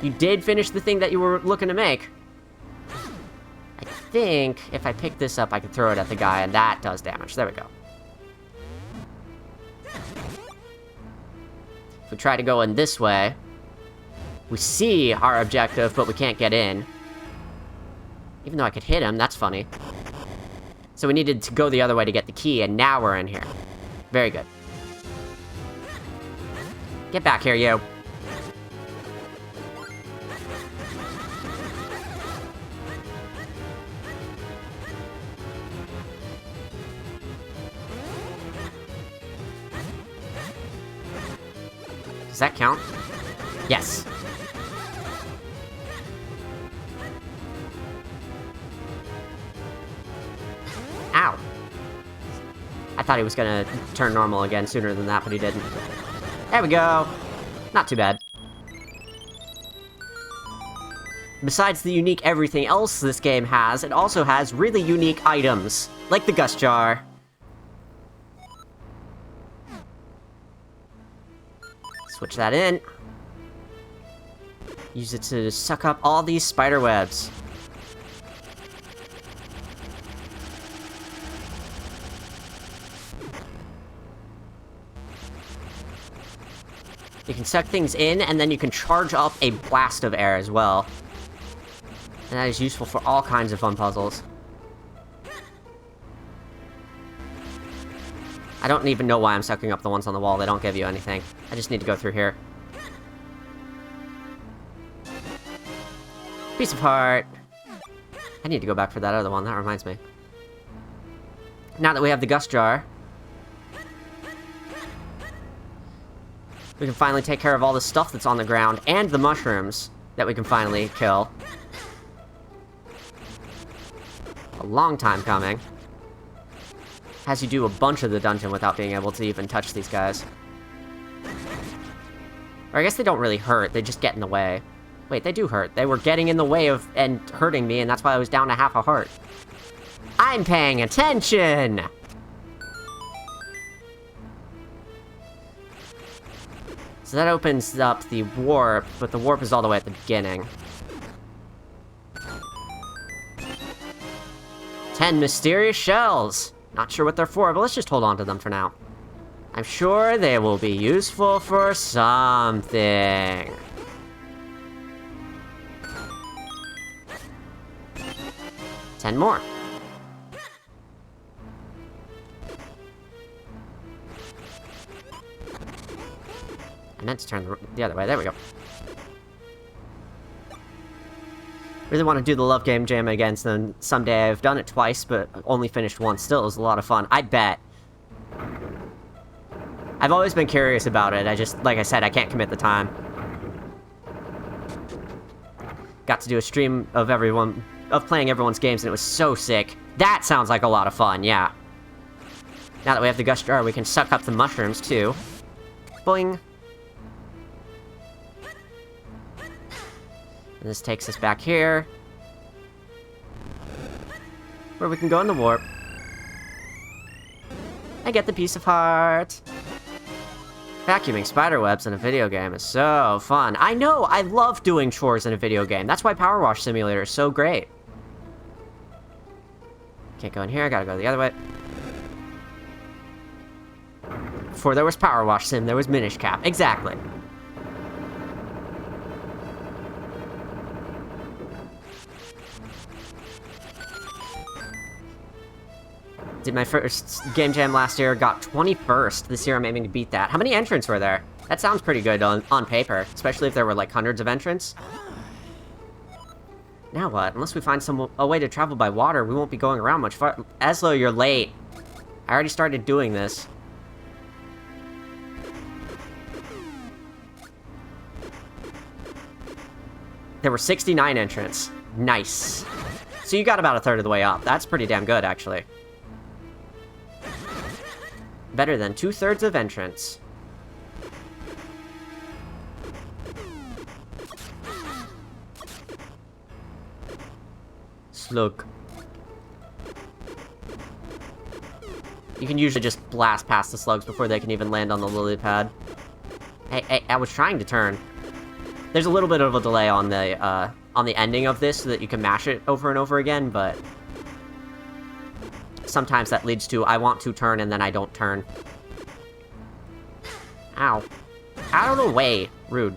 You did finish the thing that you were looking to make. I think if I pick this up, I can throw it at the guy, and that does damage. There we go. If we try to go in this way, we see our objective, but we can't get in. Even though I could hit him, that's funny. So we needed to go the other way to get the key, and now we're in here. Very good. Get back here, you. Does that count? Yes. Ow. I thought he was gonna turn normal again sooner than that, but he didn't. There we go. Not too bad. Besides the unique everything else this game has, it also has really unique items, like the Gust Jar. Switch that in. Use it to suck up all these spider webs. You can suck things in, and then you can charge up a blast of air as well. And that is useful for all kinds of fun puzzles. I don't even know why I'm sucking up the ones on the wall. They don't give you anything. I just need to go through here. Piece of heart. I need to go back for that other one. That reminds me. Now that we have the Gust Jar, we can finally take care of all the stuff that's on the ground, and the mushrooms that we can finally kill. A long time coming. Has you do a bunch of the dungeon without being able to even touch these guys. Or I guess they don't really hurt, they just get in the way. Wait, they do hurt. They were getting in the way of and hurting me, and that's why I was down to half a heart. I'm paying attention! So that opens up the warp, but the warp is all the way at the beginning. 10 mysterious shells! Not sure what they're for, but let's just hold on to them for now. I'm sure they will be useful for something. Ten more. I meant to turn the other way. There we go. Really want to do the Love Game Jam again someday. I've done it twice, but only finished once. Still, it was a lot of fun. I bet. I've always been curious about it. I just, like I said, I can't commit the time. Got to do a stream of playing everyone's games, and it was so sick. That sounds like a lot of fun, yeah. Now that we have the Gust Jar, we can suck up the mushrooms, too. Boing. And this takes us back here, where we can go in the warp. I get the piece of heart. Vacuuming spiderwebs in a video game is so fun. I know, I love doing chores in a video game. That's why Power Wash Simulator is so great. Can't go in here, gotta go the other way. Before there was Power Wash Sim, there was Minish Cap. Exactly. Did my first game jam last year, got 21st. This year I'm aiming to beat that. How many entrants were there? That sounds pretty good on paper, especially if there were like hundreds of entrants. Now what? Unless we find a way to travel by water, we won't be going around much far. Eslo, you're late. I already started doing this. There were 69 entrants. Nice. So you got about a third of the way up. That's pretty damn good, actually. Better than 2/3 of entrants. Slug. You can usually just blast past the slugs before they can even land on the lily pad. Hey, I was trying to turn. There's a little bit of a delay on the ending of this so that you can mash it over and over again, but sometimes that leads to I want to turn and then I don't turn. Ow. Out of the way. Rude.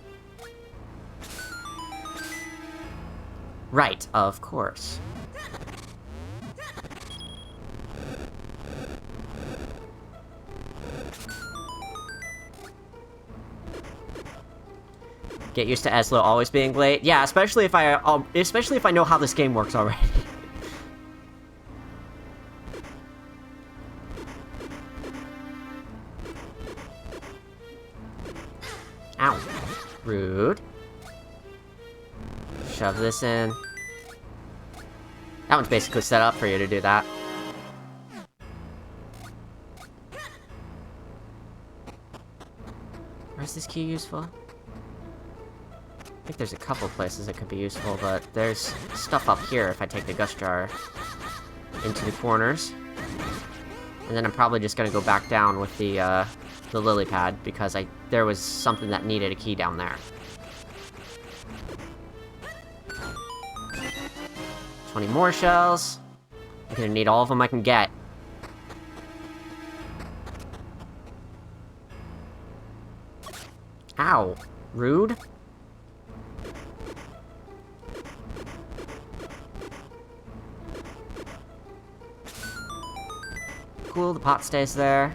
Right, of course. Get used to Eslo always being late. Yeah, especially if I know how this game works already. Ow. Rude. Shove this in. That one's basically set up for you to do that. Where's this key useful? I think there's a couple places it could be useful, but there's stuff up here if I take the gust jar into the corners. And then I'm probably just gonna go back down with the lily pad, because there was something that needed a key down there. 20 more shells. I'm gonna need all of them I can get. Ow. Rude. Cool, the pot stays there.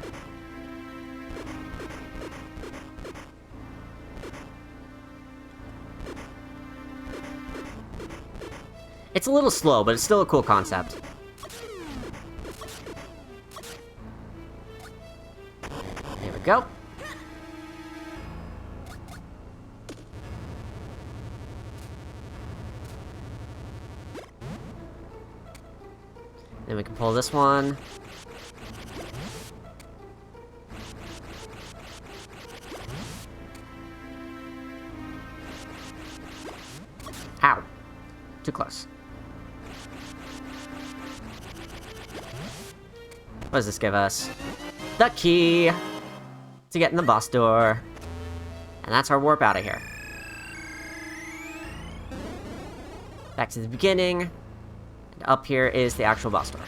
It's a little slow, but it's still a cool concept. There we go. Then we can pull this one. Ow. Too close. What does this give us? The key to get in the boss door. And that's our warp out of here. Back to the beginning. And up here is the actual boss door.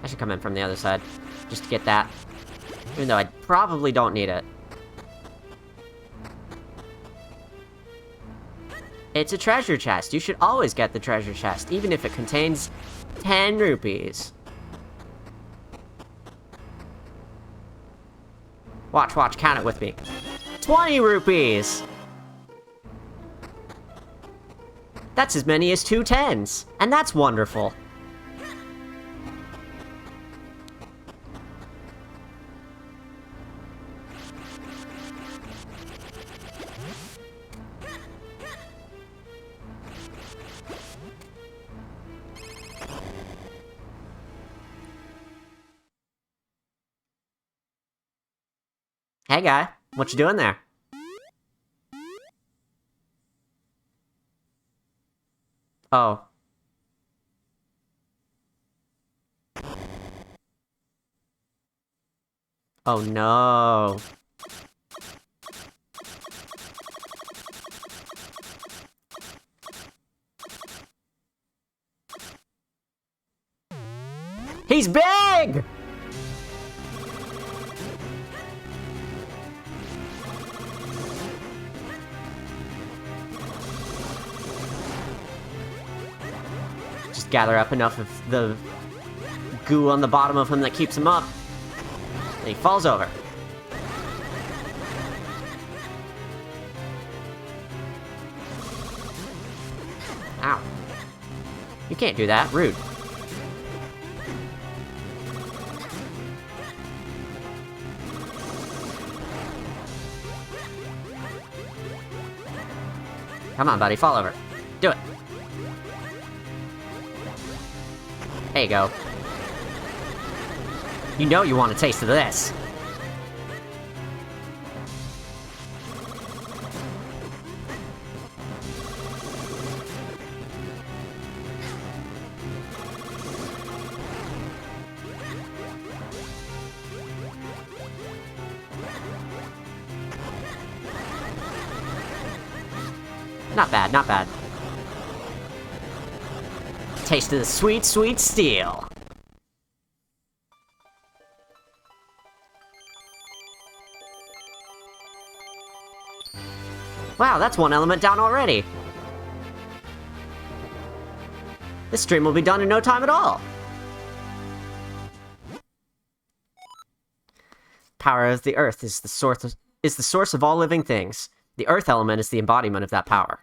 I should come in from the other side, just to get that. Even though I probably don't need it. It's a treasure chest. You should always get the treasure chest, even if it contains 10 rupees. Watch, watch, count it with me. 20 rupees! That's as many as 2 10s, and that's wonderful. Hey, guy. What you doing there? Oh. Oh, no. He's big! Just gather up enough of the goo on the bottom of him that keeps him up. And he falls over. Ow. You can't do that. Rude. Come on, buddy. Fall over. Do it. There you go. You know you want a taste of this. Not bad, not bad. Taste of the sweet, sweet steel. Wow, that's one element down already. This stream will be done in no time at all. Power of the earth is the source of all living things. The earth element is the embodiment of that power.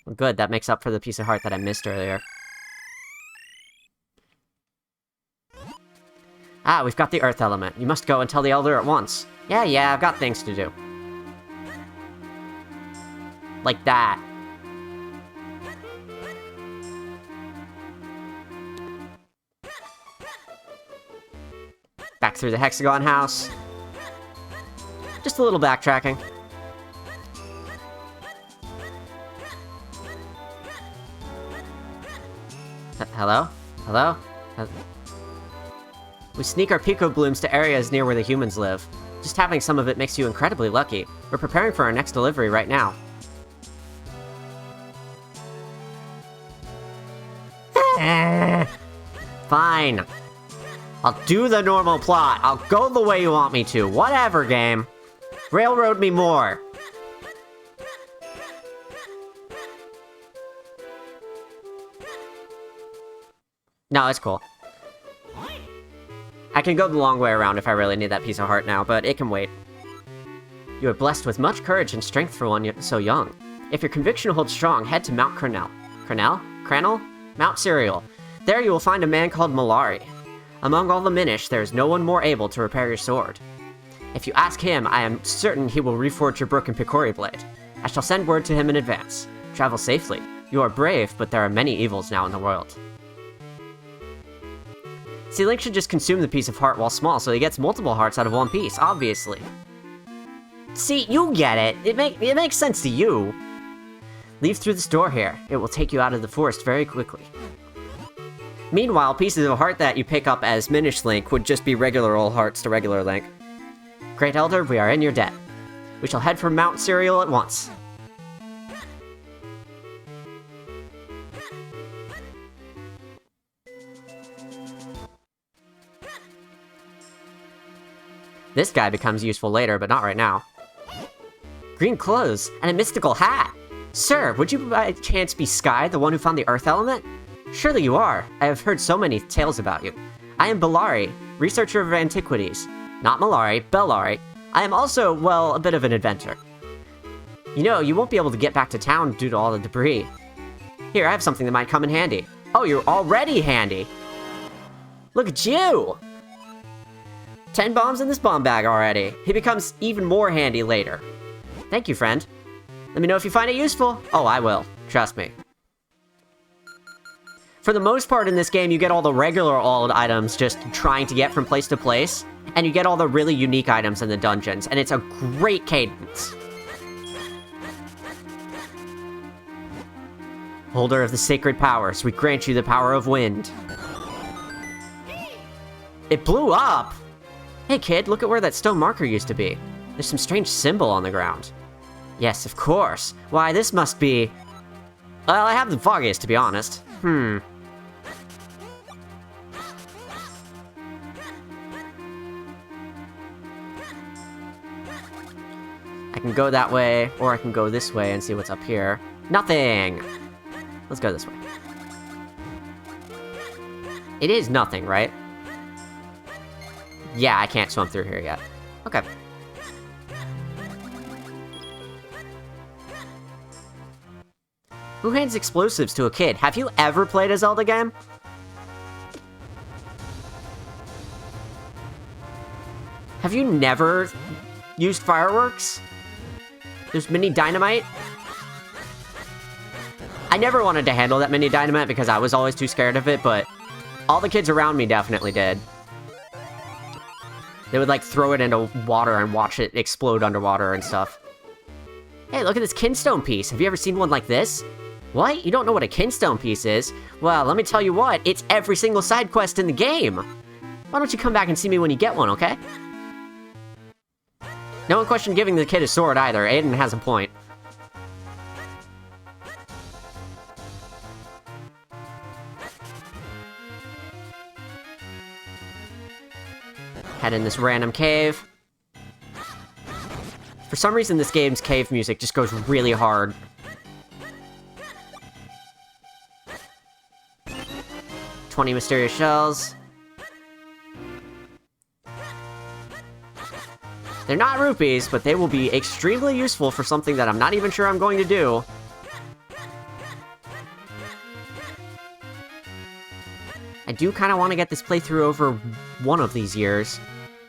Well, good, that makes up for the piece of heart that I missed earlier. Ah, we've got the earth element. You must go and tell the elder at once. Yeah, I've got things to do. Like that. Back through the hexagon house. Just a little backtracking. Hello? Hello? We sneak our Pico Blooms to areas near where the humans live. Just having some of it makes you incredibly lucky. We're preparing for our next delivery right now. Fine. I'll do the normal plot. I'll go the way you want me to. Whatever, game. Railroad me more. No, it's cool. I can go the long way around if I really need that piece of heart now, but it can wait. You are blessed with much courage and strength for one so young. If your conviction holds strong, head to Mount Crenel. Crenel? Mount Cereal. There you will find a man called Malari. Among all the Minish, there is no one more able to repair your sword. If you ask him, I am certain he will reforge your broken Picori blade. I shall send word to him in advance. Travel safely. You are brave, but there are many evils now in the world. See, Link should just consume the piece of heart while small, so he gets multiple hearts out of one piece, obviously. See, you get it. It makes sense to you. Leave through this door here. It will take you out of the forest very quickly. Meanwhile, pieces of heart that you pick up as Minish Link would just be regular old hearts to regular Link. Great Elder, we are in your debt. We shall head for Mount Cereal at once. This guy becomes useful later, but not right now. Green clothes and a mystical hat! Sir, would you by chance be Sky, the one who found the earth element? Surely you are. I have heard so many tales about you. I am Bellari, researcher of antiquities. Not Malari, Bellari. I am also, well, a bit of an inventor. You know, you won't be able to get back to town due to all the debris. Here, I have something that might come in handy. Oh, you're already handy! Look at you! 10 bombs in this bomb bag already. He becomes even more handy later. Thank you, friend. Let me know if you find it useful. Oh, I will. Trust me. For the most part in this game, you get all the regular old items just trying to get from place to place, and you get all the really unique items in the dungeons, and it's a great cadence. Holder of the sacred powers, we grant you the power of wind. It blew up! Hey kid, look at where that stone marker used to be. There's some strange symbol on the ground. Yes, of course. Why, this must be... Well, I have the foggiest, to be honest. I can go that way, or I can go this way and see what's up here. Nothing! Let's go this way. It is nothing, right? Yeah, I can't swim through here yet. Okay. Who hands explosives to a kid? Have you ever played a Zelda game? Have you never used fireworks? There's mini dynamite? I never wanted to handle that mini dynamite because I was always too scared of it, but all the kids around me definitely did. They would, like, throw it into water and watch it explode underwater and stuff. Hey, look at this kinstone piece. Have you ever seen one like this? What? You don't know what a kinstone piece is? Well, let me tell you what, it's every single side quest in the game. Why don't you come back and see me when you get one, okay? No one questioned giving the kid a sword either. Aiden has a point. Head in this random cave. For some reason, this game's cave music just goes really hard. "20 mysterious shells. They're not rupees, but they will be extremely useful for something that I'm not even sure I'm going to do. I do kind of want to get this playthrough over one of these years.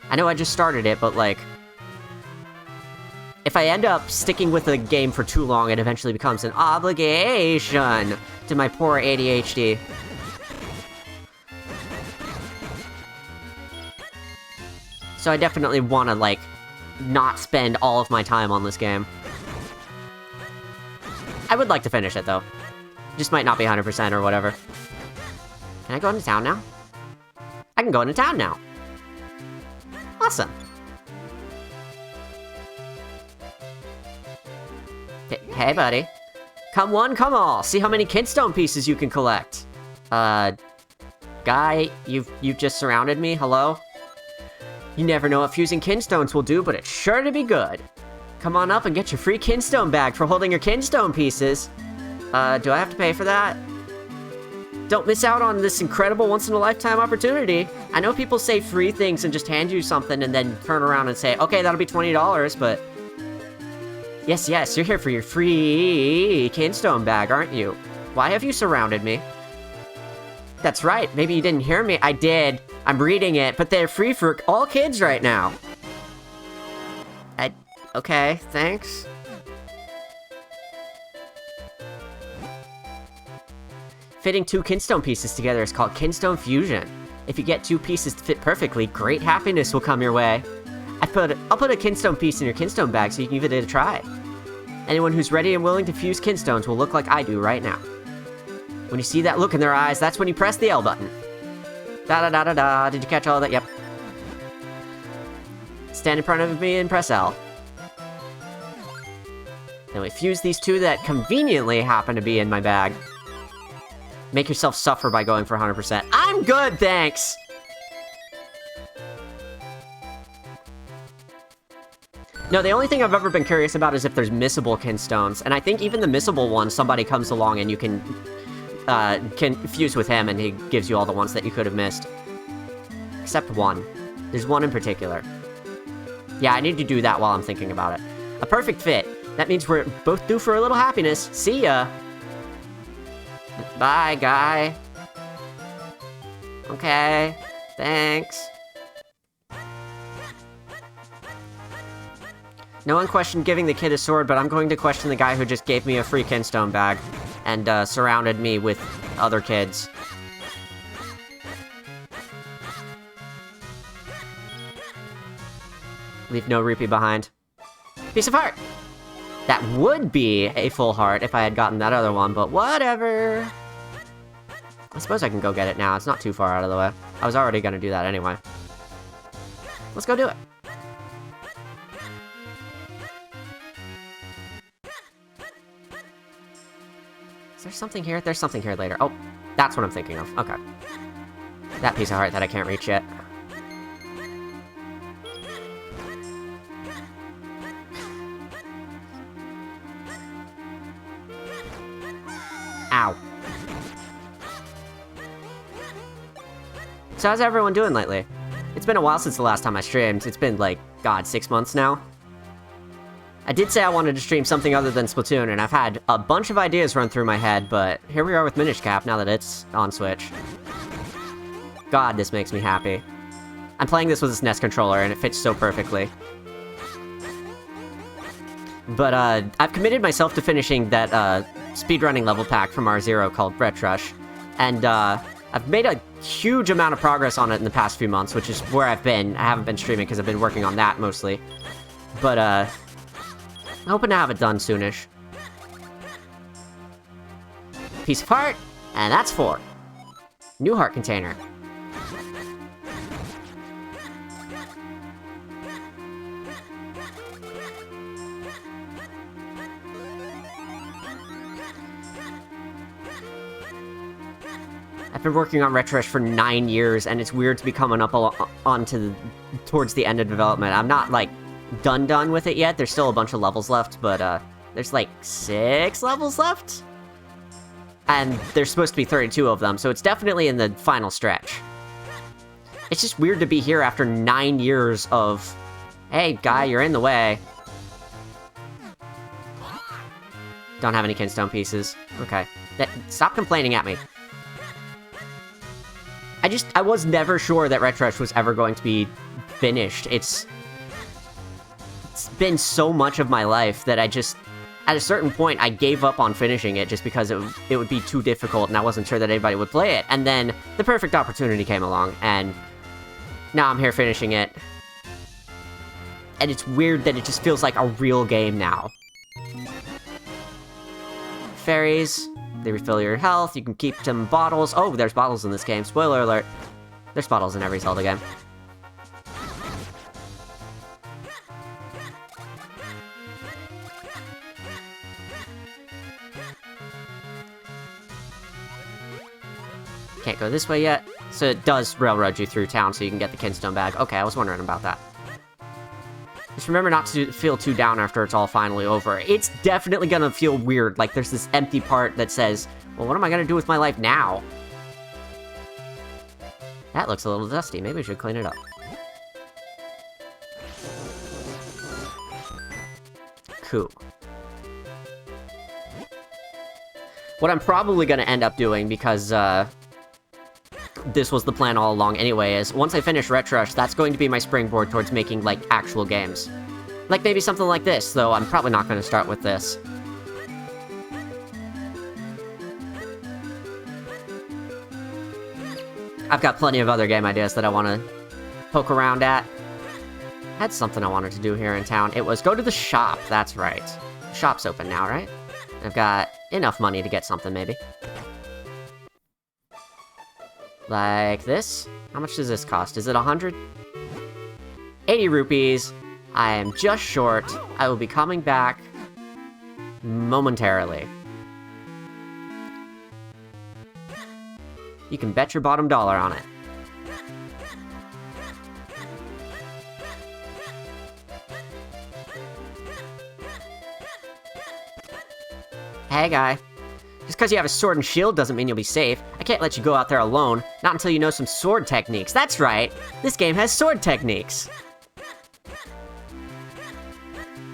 I know I just started it, but like... if I end up sticking with a game for too long, it eventually becomes an obligation to my poor ADHD. So I definitely want to, like, not spend all of my time on this game. I would like to finish it, though. Just might not be 100% or whatever. Can I go into town now? I can go into town now. Awesome. Hey, buddy. Come one, come all. See how many kinstone pieces you can collect. Guy, you've just surrounded me. Hello? You never know what fusing kinstones will do, but it's sure to be good. Come on up and get your free kinstone bag for holding your kinstone pieces. Do I have to pay for that? Don't miss out on this incredible once-in-a-lifetime opportunity. I know people say free things and just hand you something and then turn around and say, okay, that'll be $20, but... Yes, you're here for your free kinstone bag, aren't you? Why have you surrounded me? That's right, maybe you didn't hear me. I did. I'm reading it, but they're free for all kids right now. Okay, thanks. Fitting two kinstone pieces together is called kinstone fusion. If you get two pieces to fit perfectly, great happiness will come your way. I'll put a kinstone piece in your kinstone bag so you can give it a try. Anyone who's ready and willing to fuse kinstones will look like I do right now. When you see that look in their eyes, that's when you press the L button. Da-da-da-da-da, did you catch all that? Yep. Stand in front of me and press L. Then we fuse these two that conveniently happen to be in my bag. Make yourself suffer by going for 100%. I'm good, thanks! No, the only thing I've ever been curious about is if there's missable kinstones, and I think even the missable one, somebody comes along and you can fuse with him and he gives you all the ones that you could have missed. Except one. There's one in particular. Yeah, I need to do that while I'm thinking about it. A perfect fit. That means we're both due for a little happiness. See ya! Bye, guy. Okay, thanks. No one questioned giving the kid a sword, but I'm going to question the guy who just gave me a free kinstone bag and surrounded me with other kids. Leave no rupee behind. Piece of heart! That would be a full heart if I had gotten that other one, but whatever. I suppose I can go get it now. It's not too far out of the way. I was already gonna do that anyway. Let's go do it. Is there something here? There's something here later. Oh, that's what I'm thinking of. Okay. That piece of heart that I can't reach yet. Ow. So how's everyone doing lately? It's been a while since the last time I streamed. It's been like, God, 6 months now. I did say I wanted to stream something other than Splatoon, and I've had a bunch of ideas run through my head, but here we are with Minish Cap now that it's on Switch. God, this makes me happy. I'm playing this with a SNES controller, and it fits so perfectly. But, I've committed myself to finishing that, speedrunning level pack from R0 called Ret Rush, and, I've made a huge amount of progress on it in the past few months, which is where I've been. I haven't been streaming because I've been working on that mostly. But, I'm hoping to have it done soonish. Piece of heart, and that's 4. New heart container. I've been working on Ret Rush for 9 years, and it's weird to be coming up towards the end of development. I'm not, like, done with it yet. There's still a bunch of levels left, but, there's, like, 6 levels left? And there's supposed to be 32 of them, so it's definitely in the final stretch. It's just weird to be here after 9 years of, hey, guy, you're in the way. Don't have any kinstone pieces. Okay. Stop complaining at me. I was never sure that Ret Rush was ever going to be finished. It's been so much of my life that at a certain point, I gave up on finishing it just because it would be too difficult and I wasn't sure that anybody would play it. And then the perfect opportunity came along, and now I'm here finishing it. And it's weird that it just feels like a real game now. Fairies. They refill your health, you can keep some bottles. Oh, there's bottles in this game. Spoiler alert. There's bottles in every Zelda game. Can't go this way yet. So it does railroad you through town so you can get the kinstone bag. Okay, I was wondering about that. Just remember not to feel too down after it's all finally over. It's definitely gonna feel weird, like there's this empty part that says, well, what am I gonna do with my life now? That looks a little dusty, maybe we should clean it up. Cool. What I'm probably gonna end up doing, because, this was the plan all along anyway, is once I finish Ret Rush, that's going to be my springboard towards making, like, actual games. Like, maybe something like this, though I'm probably not going to start with this. I've got plenty of other game ideas that I want to poke around at. I had something I wanted to do here in town. It was go to the shop, that's right. The shop's open now, right? I've got enough money to get something, maybe. Like this? How much does this cost? Is it 100? 80 rupees. I am just short. I will be coming back momentarily. You can bet your bottom dollar on it. Hey, guy. Just because you have a sword and shield doesn't mean you'll be safe. I can't let you go out there alone, not until you know some sword techniques. That's right, this game has sword techniques.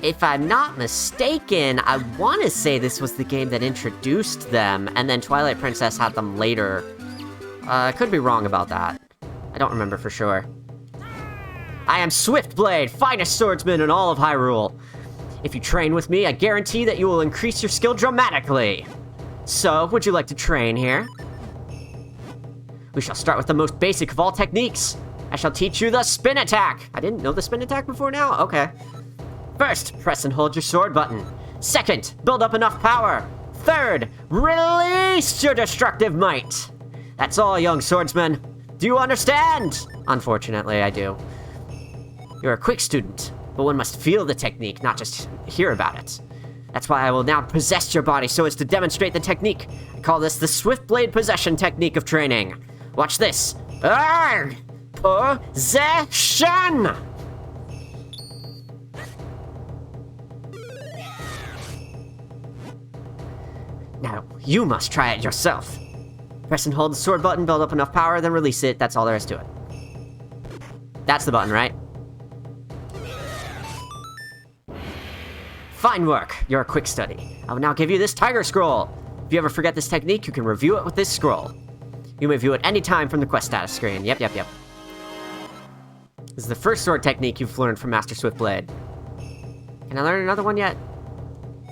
If I'm not mistaken, I want to say this was the game that introduced them, and then Twilight Princess had them later. I could be wrong about that. I don't remember for sure. I am Swiftblade, finest swordsman in all of Hyrule. If you train with me, I guarantee that you will increase your skill dramatically. So, would you like to train here? We shall start with the most basic of all techniques. I shall teach you the spin attack. I didn't know the spin attack before now? Okay. First, press and hold your sword button. Second, build up enough power. Third, release your destructive might. That's all, young swordsman. Do you understand? Unfortunately, I do. You're a quick student, but one must feel the technique, not just hear about it. That's why I will now possess your body so as to demonstrate the technique. I call this the Swift Blade Possession technique of training. Watch this. Arrgh! Possession! Now, you must try it yourself. Press and hold the sword button, build up enough power, then release it. That's all there is to it. That's the button, right? Fine work. You're a quick study. I will now give you this tiger scroll. If you ever forget this technique, you can review it with this scroll. You may view it any time from the quest status screen. Yep. This is the first sword technique you've learned from Master Swiftblade. Can I learn another one yet?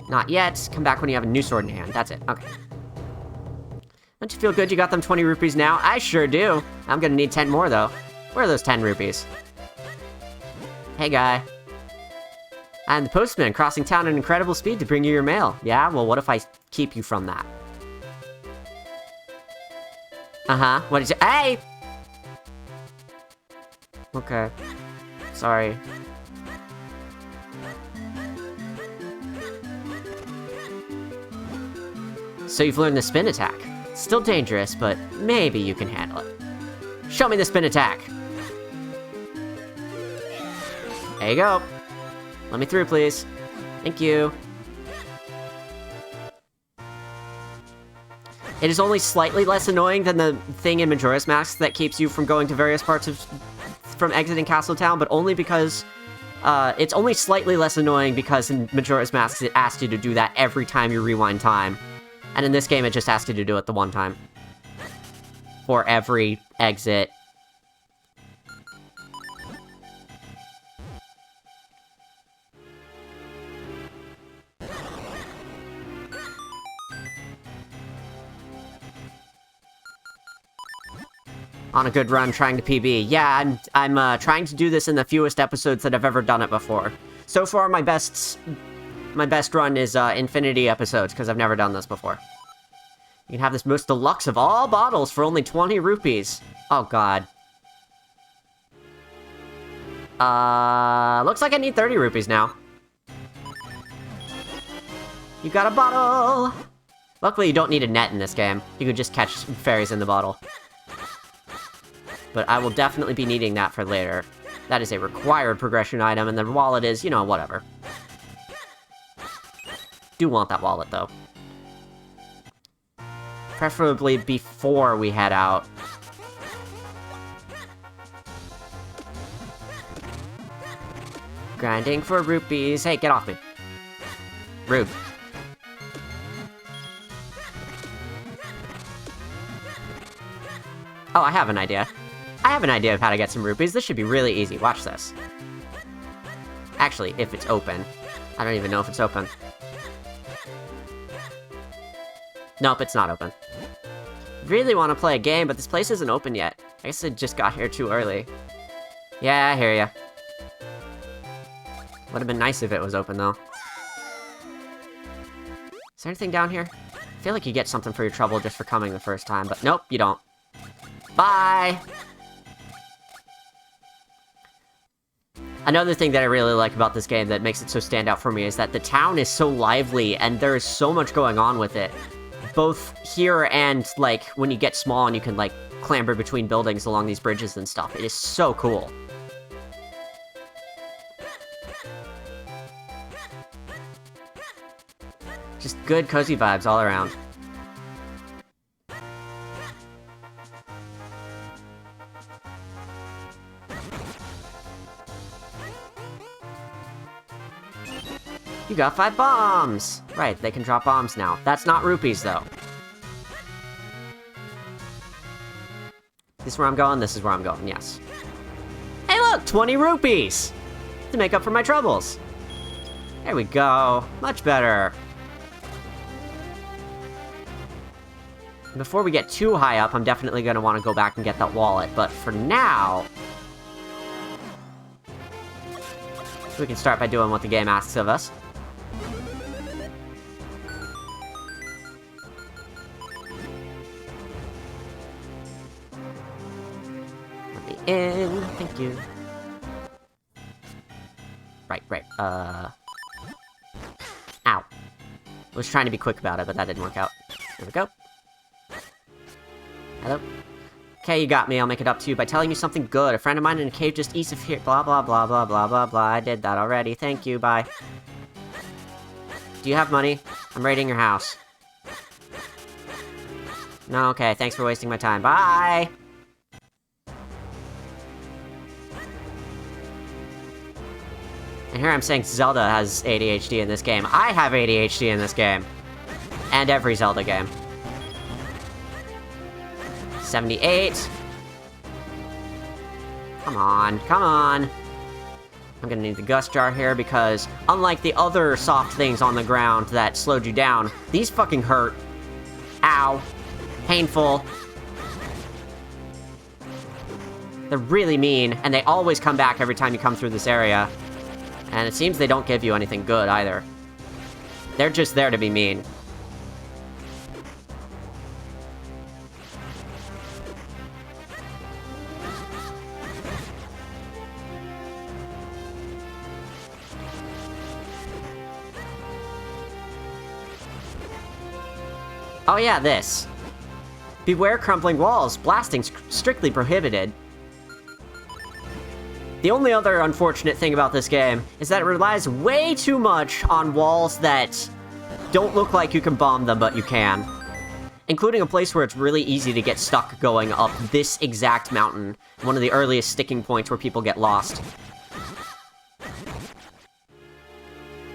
Not yet. Come back when you have a new sword in hand. That's it. Okay. Don't you feel good you got them 20 rupees now? I sure do. I'm gonna need 10 more, though. Where are those 10 rupees? Hey, guy. I'm the postman, crossing town at incredible speed to bring you your mail. Yeah? Well, what if I keep you from that? Uh-huh. What is it? Hey! Okay. Sorry. So you've learned the spin attack. Still dangerous, but maybe you can handle it. Show me the spin attack. There you go. Let me through, please. Thank you. It is only slightly less annoying than the thing in Majora's Mask that keeps you from going to various parts of... from exiting Castle Town, but only because... it's only slightly less annoying because in Majora's Mask it asks you to do that every time you rewind time. And in this game, it just asks you to do it the one time. For every exit. On a good run trying to PB. Yeah, I'm trying to do this in the fewest episodes that I've ever done it before. So far, my best run is Infinity episodes, because I've never done this before. You can have this most deluxe of all bottles for only 20 rupees. Oh, God. Looks like I need 30 rupees now. You got a bottle! Luckily, you don't need a net in this game. You can just catch fairies in the bottle. But I will definitely be needing that for later. That is a required progression item, and the wallet is, you know, whatever. Do want that wallet, though. Preferably before we head out. Grinding for rupees. Hey, get off me. Rude. Oh, I have an idea. I have an idea of how to get some rupees. This should be really easy. Watch this. Actually, if it's open. I don't even know if it's open. Nope, it's not open. Really want to play a game, but this place isn't open yet. I guess I just got here too early. Yeah, I hear ya. Would have been nice if it was open, though. Is there anything down here? I feel like you get something for your trouble just for coming the first time, but nope, you don't. Bye! Another thing that I really like about this game that makes it so stand out for me is that the town is so lively and there is so much going on with it. Both here and, like, when you get small and you can, like, clamber between buildings along these bridges and stuff. It is so cool. Just good, cozy vibes all around. You got 5 bombs! Right, they can drop bombs now. That's not rupees, though. This is where I'm going, this is where I'm going, yes. Hey look! 20 rupees! To make up for my troubles. There we go. Much better. Before we get too high up, I'm definitely going to want to go back and get that wallet. But for now, So we can start by doing what the game asks of us. Let me in, thank you. Right. Ow. I was trying to be quick about it, but that didn't work out. There we go. Hello? Okay, you got me. I'll make it up to you by telling you something good. A friend of mine in a cave just east of here. Blah, blah, blah, blah, blah, blah, blah. I did that already. Thank you. Bye. Do you have money? I'm raiding your house. No, okay. Thanks for wasting my time. Bye! And here I'm saying Zelda has ADHD in this game. I have ADHD in this game. And every Zelda game. 78. Come on, come on. I'm gonna need the gust jar here because, unlike the other soft things on the ground that slowed you down, these fucking hurt. Ow. Painful. They're really mean, and they always come back every time you come through this area. And it seems they don't give you anything good, either. They're just there to be mean. Oh yeah, this. Beware crumbling walls. Blasting strictly prohibited. The only other unfortunate thing about this game is that it relies way too much on walls that don't look like you can bomb them, but you can. Including a place where it's really easy to get stuck going up this exact mountain. One of the earliest sticking points where people get lost.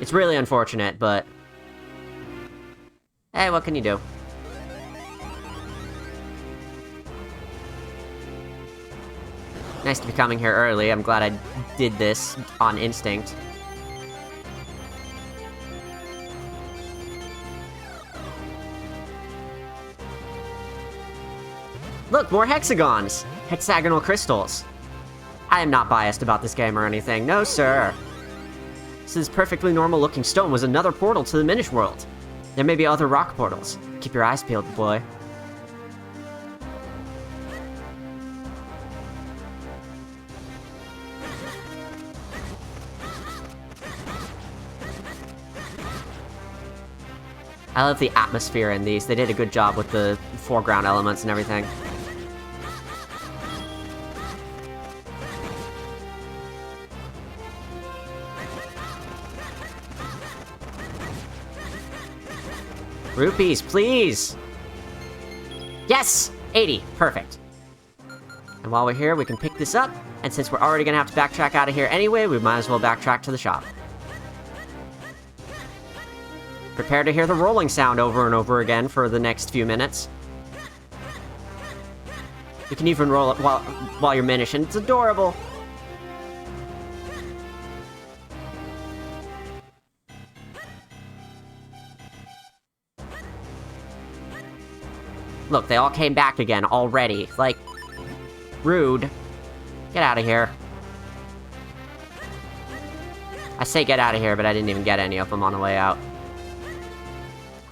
It's really unfortunate, but... hey, what can you do? Nice to be coming here early. I'm glad I did this on instinct. Look, more hexagons! Hexagonal crystals. I am not biased about this game or anything. No, sir. This perfectly normal-looking stone was another portal to the Minish world. There may be other rock portals. Keep your eyes peeled, boy. I love the atmosphere in these. They did a good job with the foreground elements and everything. Rupees, please! Yes! 80. Perfect. And while we're here, we can pick this up. And since we're already gonna have to backtrack out of here anyway, we might as well backtrack to the shop. Prepare to hear the rolling sound over and over again for the next few minutes. You can even roll it while you're Minish, and it's adorable. Look, they all came back again already. Like, rude. Get out of here. I say get out of here, but I didn't even get any of them on the way out.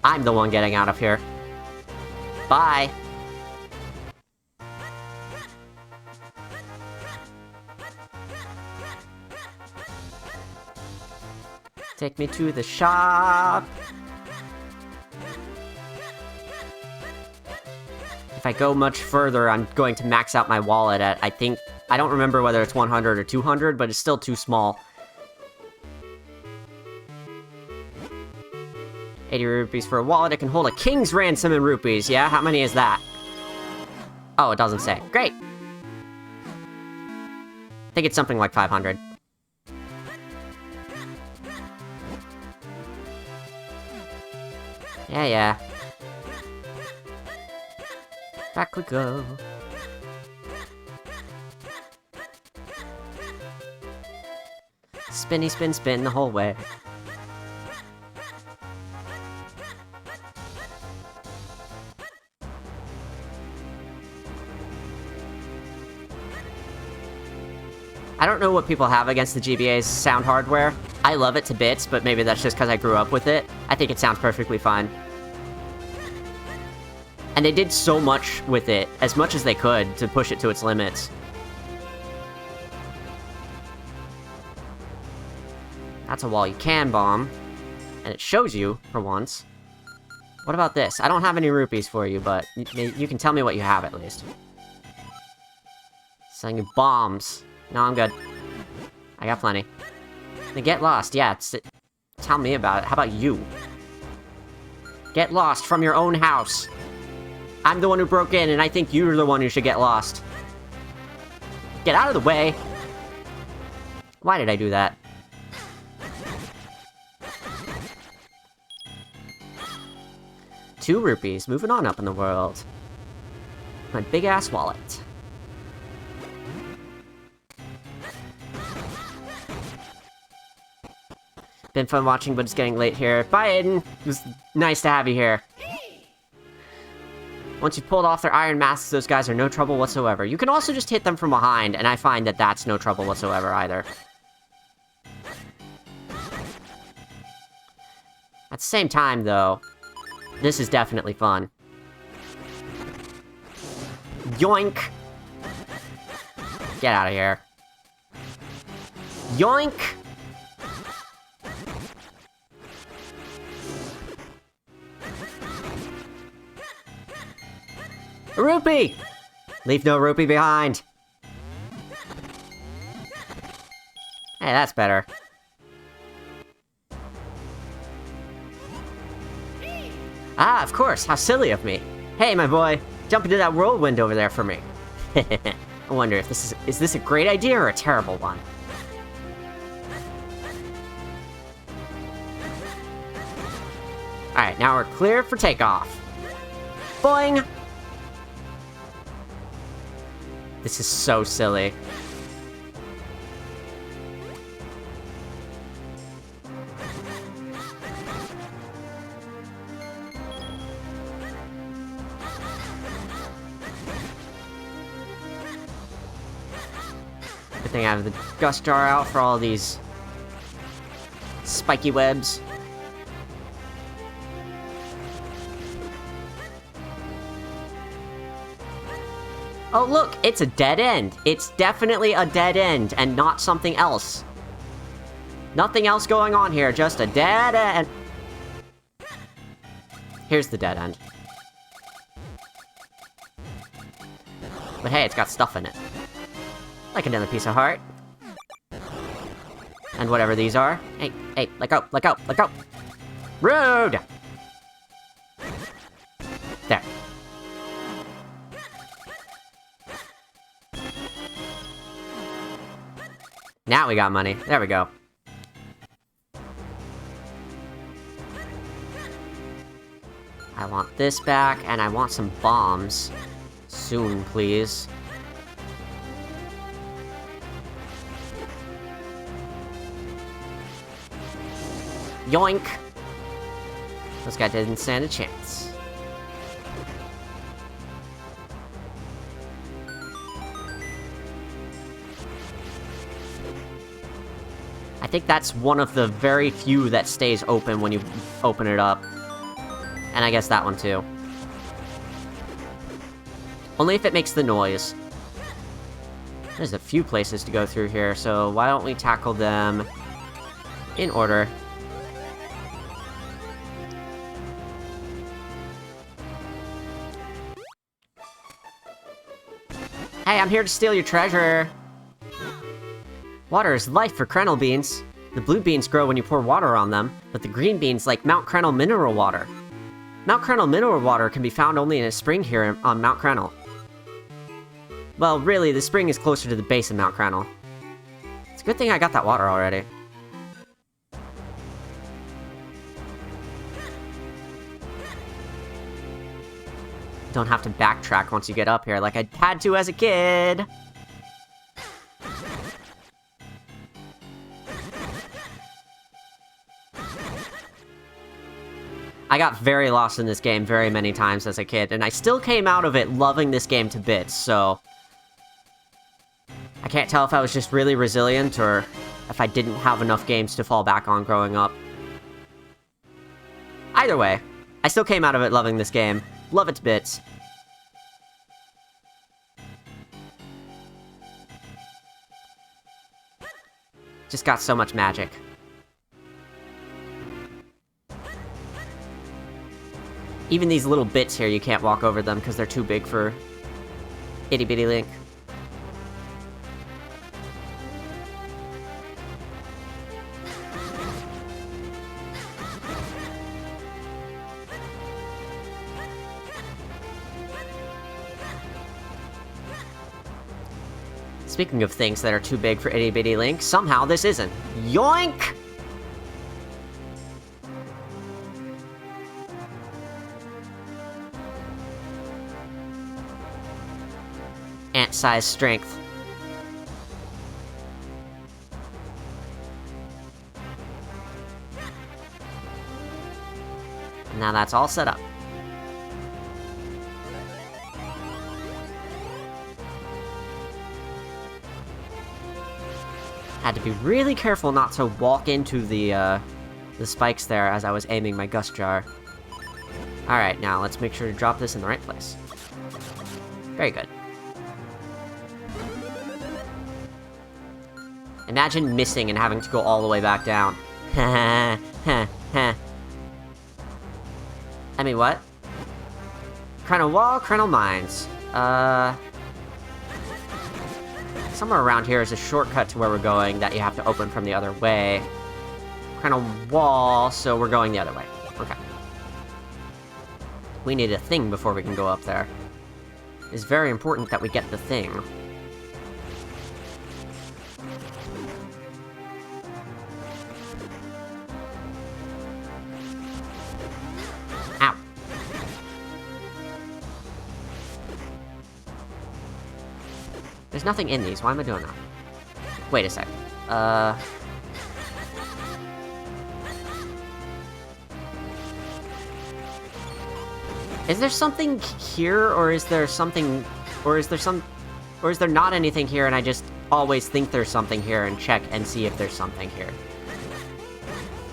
I'm the one getting out of here. Bye. Take me to the shop. If I go much further, I'm going to max out my wallet at, I think, I don't remember whether it's 100 or 200, but it's still too small. 80 rupees for a wallet. It can hold a king's ransom in rupees. Yeah, how many is that? Oh, it doesn't say. Great. I think it's something like 500. Yeah. Back we go. Spinny, spin, spin the whole way. I don't know what people have against the GBA's sound hardware. I love it to bits, but maybe that's just because I grew up with it. I think it sounds perfectly fine. And they did so much with it, as much as they could, to push it to its limits. That's a wall you can bomb. And it shows you, for once. What about this? I don't have any rupees for you, but you can tell me what you have, at least. Selling you bombs. No, I'm good. I got plenty. Then get lost, yeah, tell me about it. How about you? Get lost from your own house. I'm the one who broke in, and I think you're the one who should get lost. Get out of the way! Why did I do that? Two rupees, moving on up in the world. My big-ass wallet. Been fun watching, but it's getting late here. Bye, Aiden! It was nice to have you here. Once you've pulled off their iron masks, those guys are no trouble whatsoever. You can also just hit them from behind, and I find that that's no trouble whatsoever either. At the same time, though, this is definitely fun. Yoink! Get out of here. Yoink! A rupee! Leave no rupee behind. Hey, that's better. Ah, of course, how silly of me. Hey, my boy, jump into that whirlwind over there for me. I wonder if is this a great idea or a terrible one? Alright, now we're clear for takeoff. Boing! This is so silly. Good thing I have the gust jar out for all these spiky webs. Oh look, it's a dead end. It's definitely a dead end and not something else. Nothing else going on here, just a dead end. Here's the dead end. But hey, it's got stuff in it. Like another piece of heart. And whatever these are. Hey, hey, let go, let go, let go. Rude! There. Now we got money. There we go. I want this back, and I want some bombs. Soon, please. Yoink! This guy didn't stand a chance. I think that's one of the very few that stays open when you open it up. And I guess that one too. Only if it makes the noise. There's a few places to go through here, so why don't we tackle them in order. Hey, I'm here to steal your treasure! Water is life for Crenel beans. The blue beans grow when you pour water on them, but the green beans like Mount Crenel mineral water. Mount Crenel mineral water can be found only in a spring here on Mount Crenel. Well, really, the spring is closer to the base of Mount Crenel. It's a good thing I got that water already. Don't have to backtrack once you get up here like I had to as a kid. I got very lost in this game very many times as a kid, and I still came out of it loving this game to bits, so... I can't tell if I was just really resilient or if I didn't have enough games to fall back on growing up. Either way, I still came out of it loving this game. Love its bits. Just got so much magic. Even these little bits here, you can't walk over them because they're too big for itty-bitty Link. Speaking of things that are too big for itty-bitty Link, somehow this isn't. Yoink! Ant-sized strength. Now that's all set up. Had to be really careful not to walk into the spikes there as I was aiming my Gust Jar. Alright, now let's make sure to drop this in the right place. Very good. Imagine missing and having to go all the way back down. I mean, what? Crenel Wall, Crenel Mines. Somewhere around here is a shortcut to where we're going that you have to open from the other way. Crenel Wall, so we're going the other way. Okay. We need a thing before we can go up there. It's very important that we get the thing. Ow. There's nothing in these. Why am I doing that? Wait a sec. Is there something here, or is there something... Or is there not anything here and I just always think there's something here and check and see if there's something here?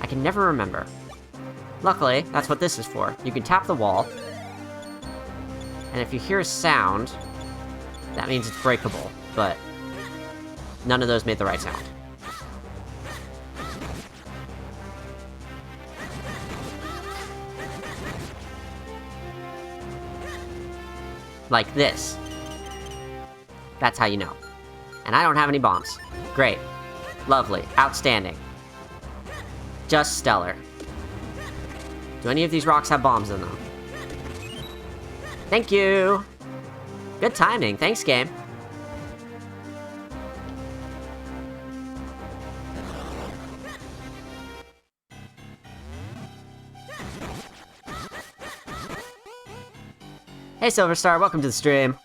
I can never remember. Luckily, that's what this is for. You can tap the wall. And if you hear a sound, that means it's breakable, but none of those made the right sound. Like this. That's how you know. And I don't have any bombs. Great. Lovely. Outstanding. Just stellar. Do any of these rocks have bombs in them? Thank you! Good timing. Thanks, game. Hey, Silverstar, welcome to the stream.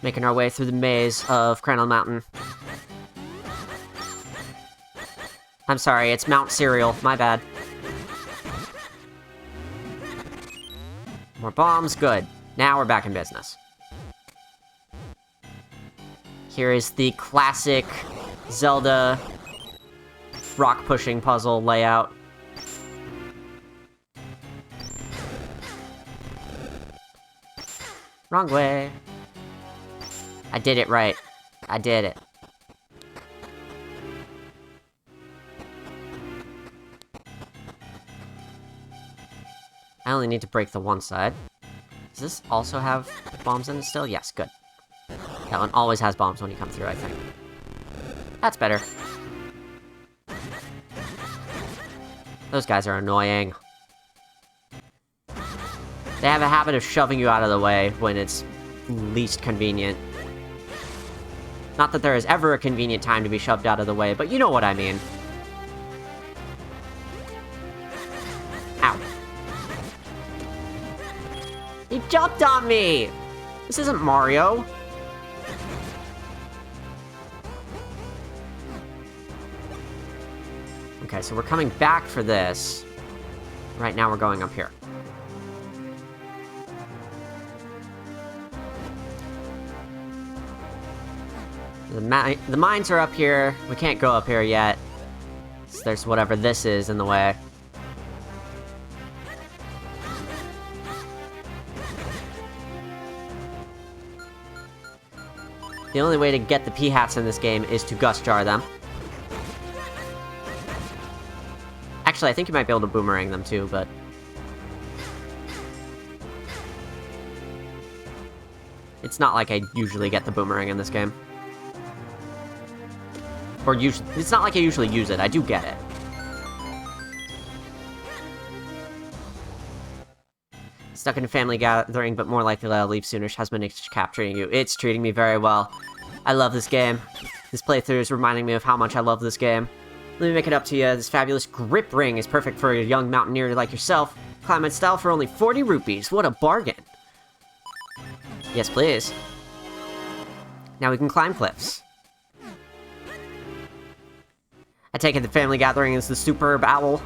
Making our way through the maze of Crenel Mountain. I'm sorry, it's Mount Cereal. My bad. More bombs, good. Now we're back in business. Here is the classic Zelda rock-pushing puzzle layout. Wrong way. I did it right. I did it. I only need to break the one side. Does this also have bombs in it still? Yes, good. That one always has bombs when you come through, I think. That's better. Those guys are annoying. They have a habit of shoving you out of the way when it's least convenient. Not that there is ever a convenient time to be shoved out of the way, but you know what I mean. Ow. He jumped on me! This isn't Mario. Okay, so we're coming back for this. Right now we're going up here. The mines are up here. We can't go up here yet. So there's whatever this is in the way. The only way to get the P-hats in this game is to Gust Jar them. Actually, I think you might be able to boomerang them too, but... it's not like I usually get the boomerang in this game. Or it's not like I usually use it, I do get it. Stuck in a family gathering, but more likely I'll leave soonish. How's Minish Cap treating you? It's treating me very well. I love this game. This playthrough is reminding me of how much I love this game. Let me make it up to you. This fabulous grip ring is perfect for a young mountaineer like yourself. Climb in style for only 40 rupees. What a bargain. Yes, please. Now we can climb cliffs. I take it the family gathering is the superb owl.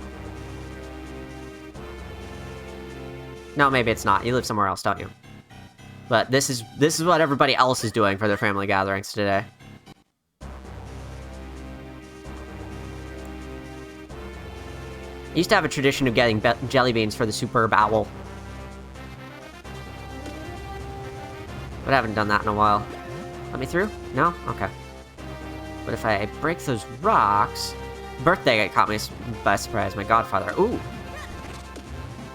No, maybe it's not. You live somewhere else, don't you? But this is what everybody else is doing for their family gatherings today. I used to have a tradition of getting jelly beans for the superb owl. But I haven't done that in a while. Let me through? No? Okay. But if I break those rocks... Birthday caught me by surprise, my godfather. Ooh!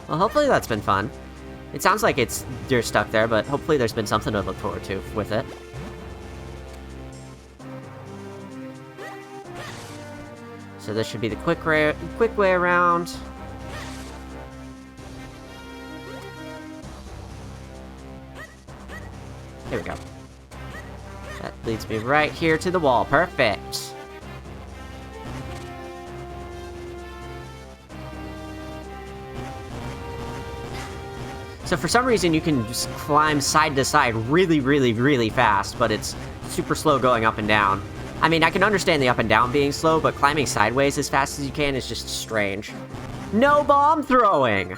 Well, hopefully that's been fun. It sounds like you're stuck there, but hopefully there's been something to look forward to with it. So this should be the quick way around. Here we go. That leads me right here to the wall. Perfect. So for some reason you can just climb side to side really, really, really fast, but it's super slow going up and down. I mean, I can understand the up and down being slow, but climbing sideways as fast as you can is just strange. No bomb throwing!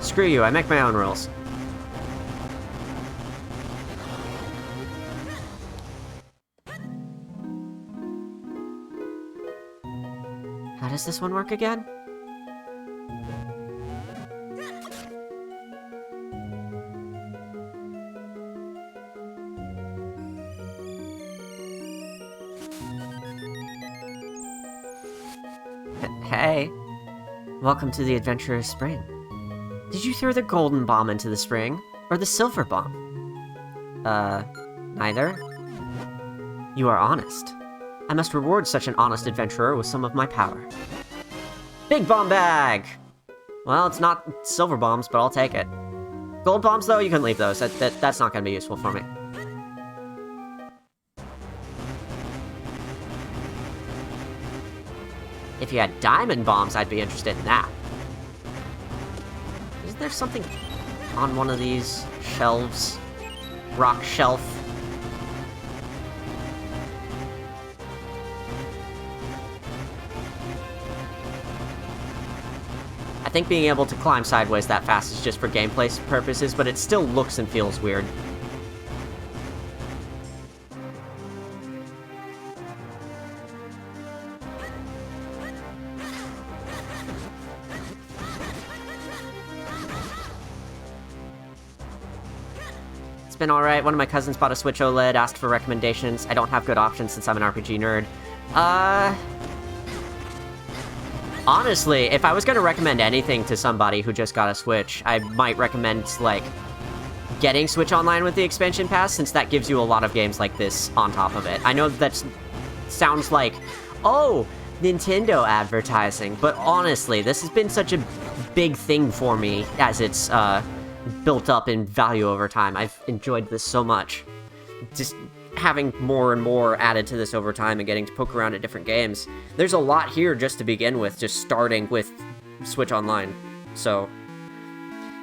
Screw you, I make my own rules. How does this one work again? Hey. Welcome to the adventurous spring. Did you throw the golden bomb into the spring, or the silver bomb? Neither? You are honest. I must reward such an honest adventurer with some of my power. Big bomb bag! Well, it's not silver bombs, but I'll take it. Gold bombs, though, you can leave those. That's not gonna be useful for me. If you had diamond bombs, I'd be interested in that. Isn't there something on one of these shelves? Rock shelf? I think being able to climb sideways that fast is just for gameplay purposes, but it still looks and feels weird. Been alright. One of my cousins bought a Switch OLED, asked for recommendations. I don't have good options since I'm an RPG nerd. Honestly, if I was gonna recommend anything to somebody who just got a Switch, I might recommend, like, getting Switch Online with the expansion pass, since that gives you a lot of games like this on top of it. I know that sounds like, oh, Nintendo advertising, but honestly, this has been such a big thing for me as it's, built up in value over time. I've enjoyed this so much. Just having more and more added to this over time and getting to poke around at different games. There's a lot here just to begin with, just starting with Switch Online. So,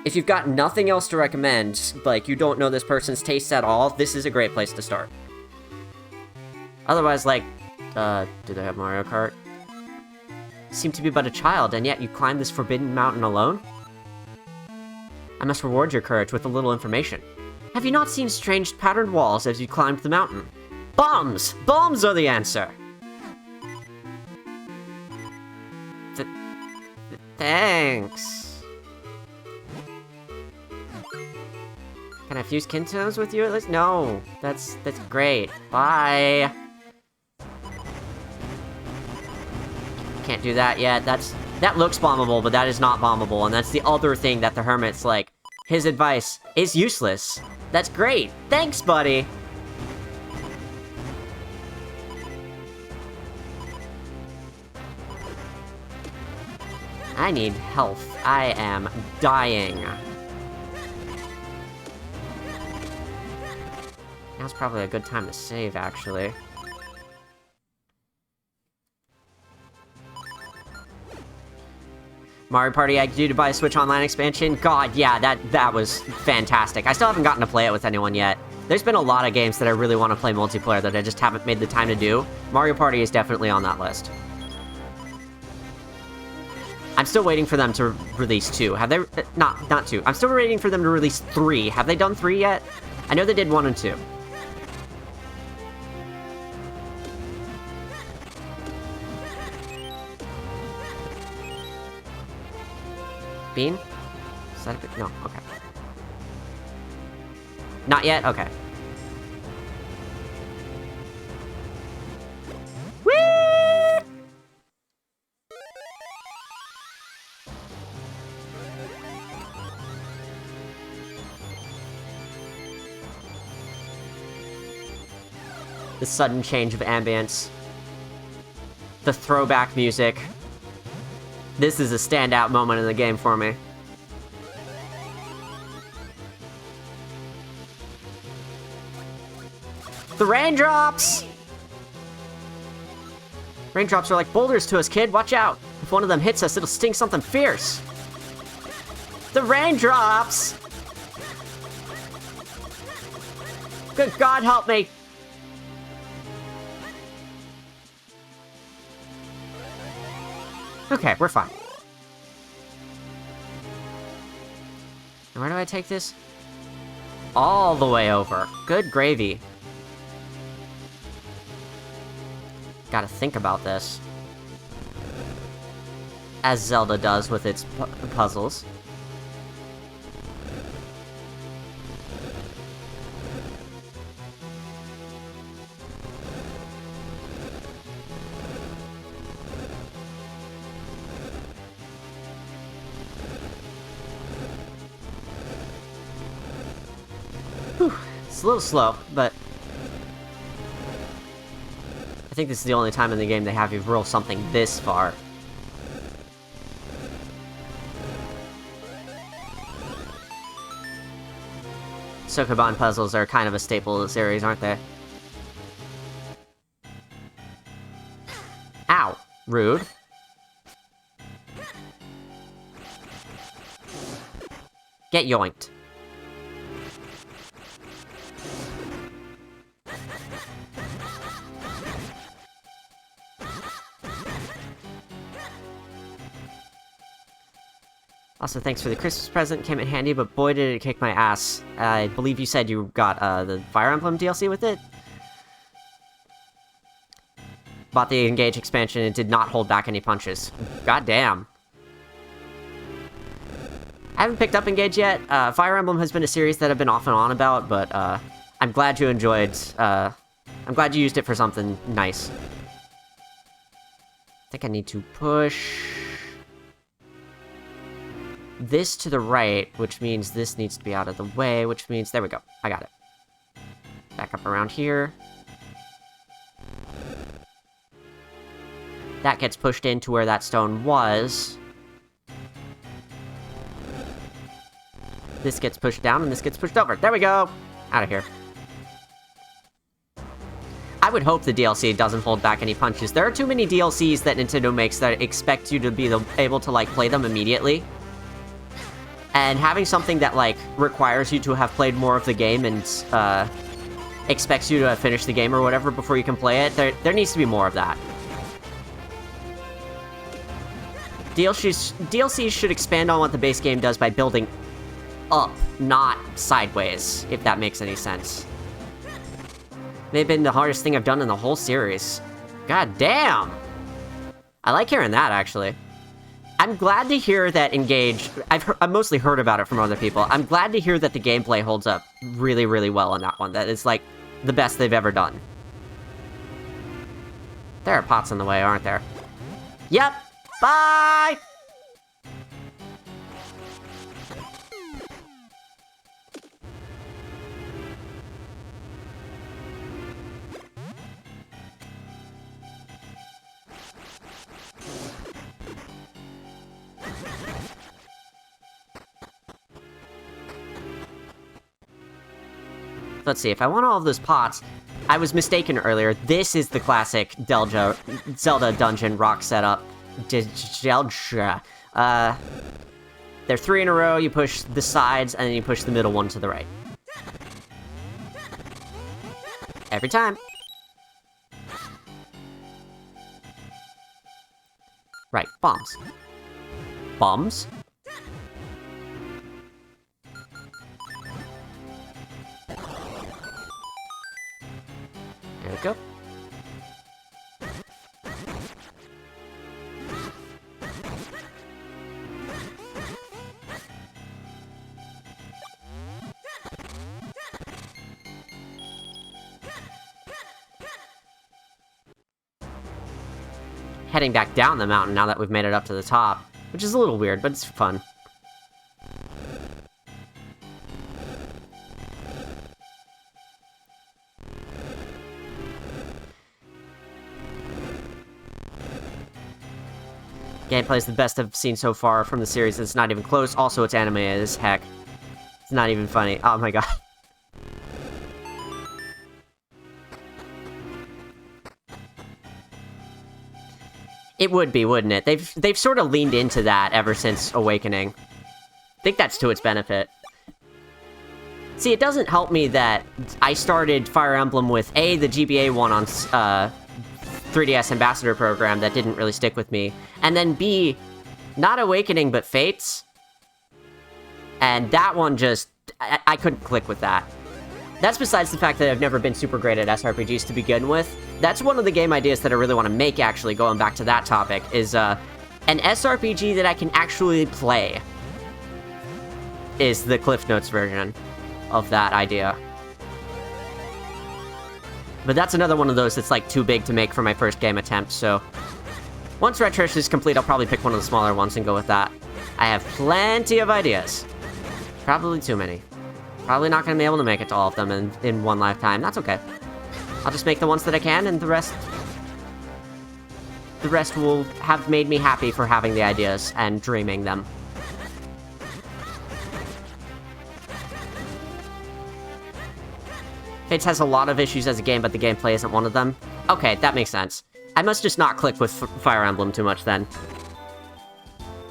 if you've got nothing else to recommend, like you don't know this person's tastes at all, this is a great place to start. Otherwise, like, do they have Mario Kart? Seem to be but a child, and yet you climb this forbidden mountain alone? I must reward your courage with a little information. Have you not seen strange patterned walls as you climbed the mountain? Bombs! Bombs are the answer! Thanks. Can I fuse Kintones with you at least? No. That's great. Bye. Can't do that yet. That looks bombable, but that is not bombable, and that's the other thing that the Hermit's like, his advice is useless. That's great. Thanks, buddy. I need health. I am dying. Now's probably a good time to save, actually. Mario Party I due to buy a Switch Online expansion? God, yeah, that was fantastic. I still haven't gotten to play it with anyone yet. There's been a lot of games that I really want to play multiplayer that I just haven't made the time to do. Mario Party is definitely on that list. I'm still waiting for them to release 2. Have they... Not 2. I'm still waiting for them to release 3. Have they done 3 yet? I know they did 1 and 2. Bean? Is that a bit... No, okay. Not yet? Okay. The sudden change of ambience. The throwback music. This is a standout moment in the game for me. The raindrops! Raindrops are like boulders to us, kid. Watch out. If one of them hits us, it'll sting something fierce. The raindrops! Good God, help me. Okay, we're fine. Now where do I take this? All the way over. Good gravy. Gotta think about this. As Zelda does with its puzzles. It's a little slow, but I think this is the only time in the game they have you roll something this far. Sokoban puzzles are kind of a staple of the series, aren't they? Ow! Rude. Get yoinked. Also, thanks for the Christmas present, came in handy, but boy did it kick my ass. I believe you said you got the Fire Emblem DLC with it? Bought the Engage expansion and did not hold back any punches. God damn. I haven't picked up Engage yet. Fire Emblem has been a series that I've been off and on about, but I'm glad you enjoyed... I'm glad you used it for something nice. I think I need to push... this to the right, which means this needs to be out of the way, which means... there we go. I got it. Back up around here. That gets pushed into where that stone was. This gets pushed down, and this gets pushed over. There we go! Out of here. I would hope the DLC doesn't hold back any punches. There are too many DLCs that Nintendo makes that expect you to be able to, like, play them immediately. And having something that, like, requires you to have played more of the game and, expects you to finish the game or whatever before you can play it, there needs to be more of that. DLCs should expand on what the base game does by building up, not sideways, if that makes any sense. May have been the hardest thing I've done in the whole series. God damn! I like hearing that, actually. I'm glad to hear that Engage... I've mostly heard about it from other people. I'm glad to hear that the gameplay holds up really, really well in that one. That is, like, the best they've ever done. There are pots in the way, aren't there? Yep! Bye! Let's see, if I want all of those pots, I was mistaken earlier. This is the classic Zelda dungeon rock setup. Zelda. They're 3 in a row, you push the sides, and then you push the middle one to the right. Every time. Right, bombs. Bombs? There we go. Heading back down the mountain now that we've made it up to the top, which is a little weird, but it's fun. Gameplay is the best I've seen so far from the series. It's not even close. Also, it's animated as heck. It's not even funny. Oh my god. It would be, wouldn't it? They've sort of leaned into that ever since Awakening. I think that's to its benefit. See, it doesn't help me that I started Fire Emblem with A, the GBA one on 3DS Ambassador program that didn't really stick with me, and then B, not Awakening, but Fates. And that one just... I couldn't click with that. That's besides the fact that I've never been super great at SRPGs to begin with. That's one of the game ideas that I really want to make, actually, going back to that topic, is an SRPG that I can actually play. Is the Cliff Notes version of that idea. But that's another one of those that's, like, too big to make for my first game attempt, so... Once Retrish is complete, I'll probably pick one of the smaller ones and go with that. I have plenty of ideas. Probably too many. Probably not going to be able to make it to all of them in one lifetime. That's okay. I'll just make the ones that I can, and the rest will have made me happy for having the ideas and dreaming them. Fates has a lot of issues as a game, but the gameplay isn't one of them. Okay, that makes sense. I must just not click with Fire Emblem too much then.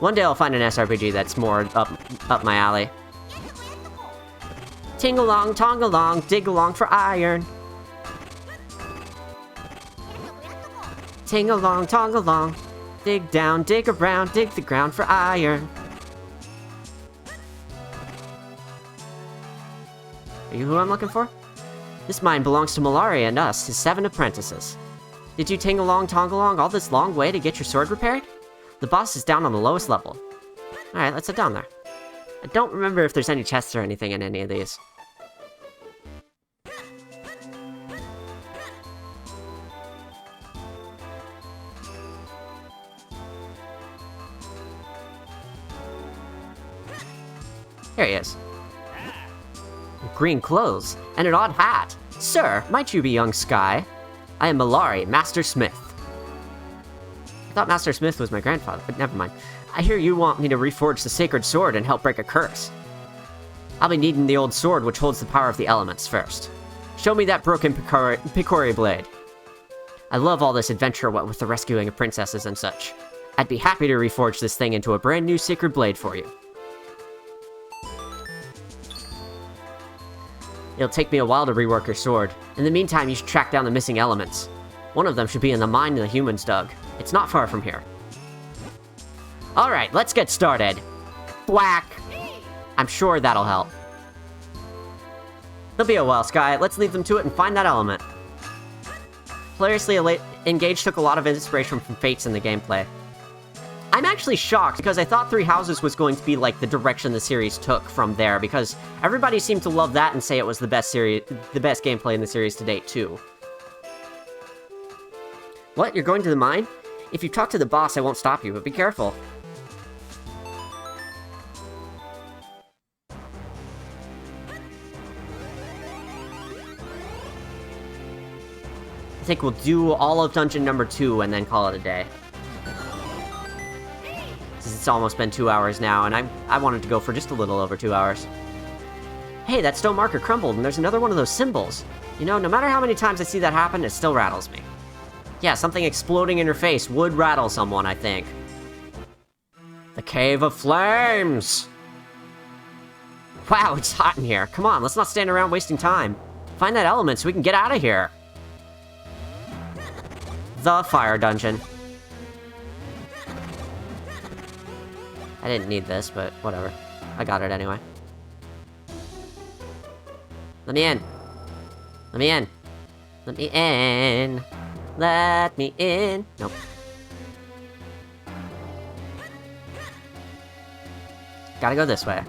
One day I'll find an SRPG that's more up my alley. Ting-along, tong-along, dig-along for iron. Ting-along, tong-along, dig down, dig around, dig the ground for iron. Are you who I'm looking for? This mine belongs to Malaria and us, his 7 apprentices. Did you ting-along, tong-along all this long way to get your sword repaired? The boss is down on the lowest level. Alright, let's head down there. I don't remember if there's any chests or anything in any of these. Here he is. Green clothes, and an odd hat. Sir, might you be young Sky? I am Malari, Master Smith. I thought Master Smith was my grandfather, but never mind. I hear you want me to reforge the sacred sword and help break a curse. I'll be needing the old sword which holds the power of the elements first. Show me that broken Picori blade. I love all this adventure, what with the rescuing of princesses and such. I'd be happy to reforge this thing into a brand new sacred blade for you. It'll take me a while to rework your sword. In the meantime, you should track down the missing elements. One of them should be in the mine the humans dug. It's not far from here. Alright, let's get started. Thwack! I'm sure that'll help. There'll be a while, Sky. Let's leave them to it and find that element. Hilariously, Engage took a lot of inspiration from Fates in the gameplay. I'm actually shocked, because I thought Three Houses was going to be, like, the direction the series took from there, because everybody seemed to love that and say it was the best gameplay in the series to date, too. What? You're going to the mine? If you talk to the boss, I won't stop you, but be careful. I think we'll do all of dungeon number 2 and then call it a day. Since it's almost been 2 hours now, and I wanted to go for just a little over 2 hours. Hey, that stone marker crumbled, and there's another one of those symbols. You know, no matter how many times I see that happen, it still rattles me. Yeah, something exploding in your face would rattle someone, I think. The Cave of Flames! Wow, it's hot in here. Come on, let's not stand around wasting time. Find that element so we can get out of here. The fire dungeon. I didn't need this, but whatever. I got it anyway. Let me in. Let me in. Let me in. Let me in. Nope. Gotta go this way.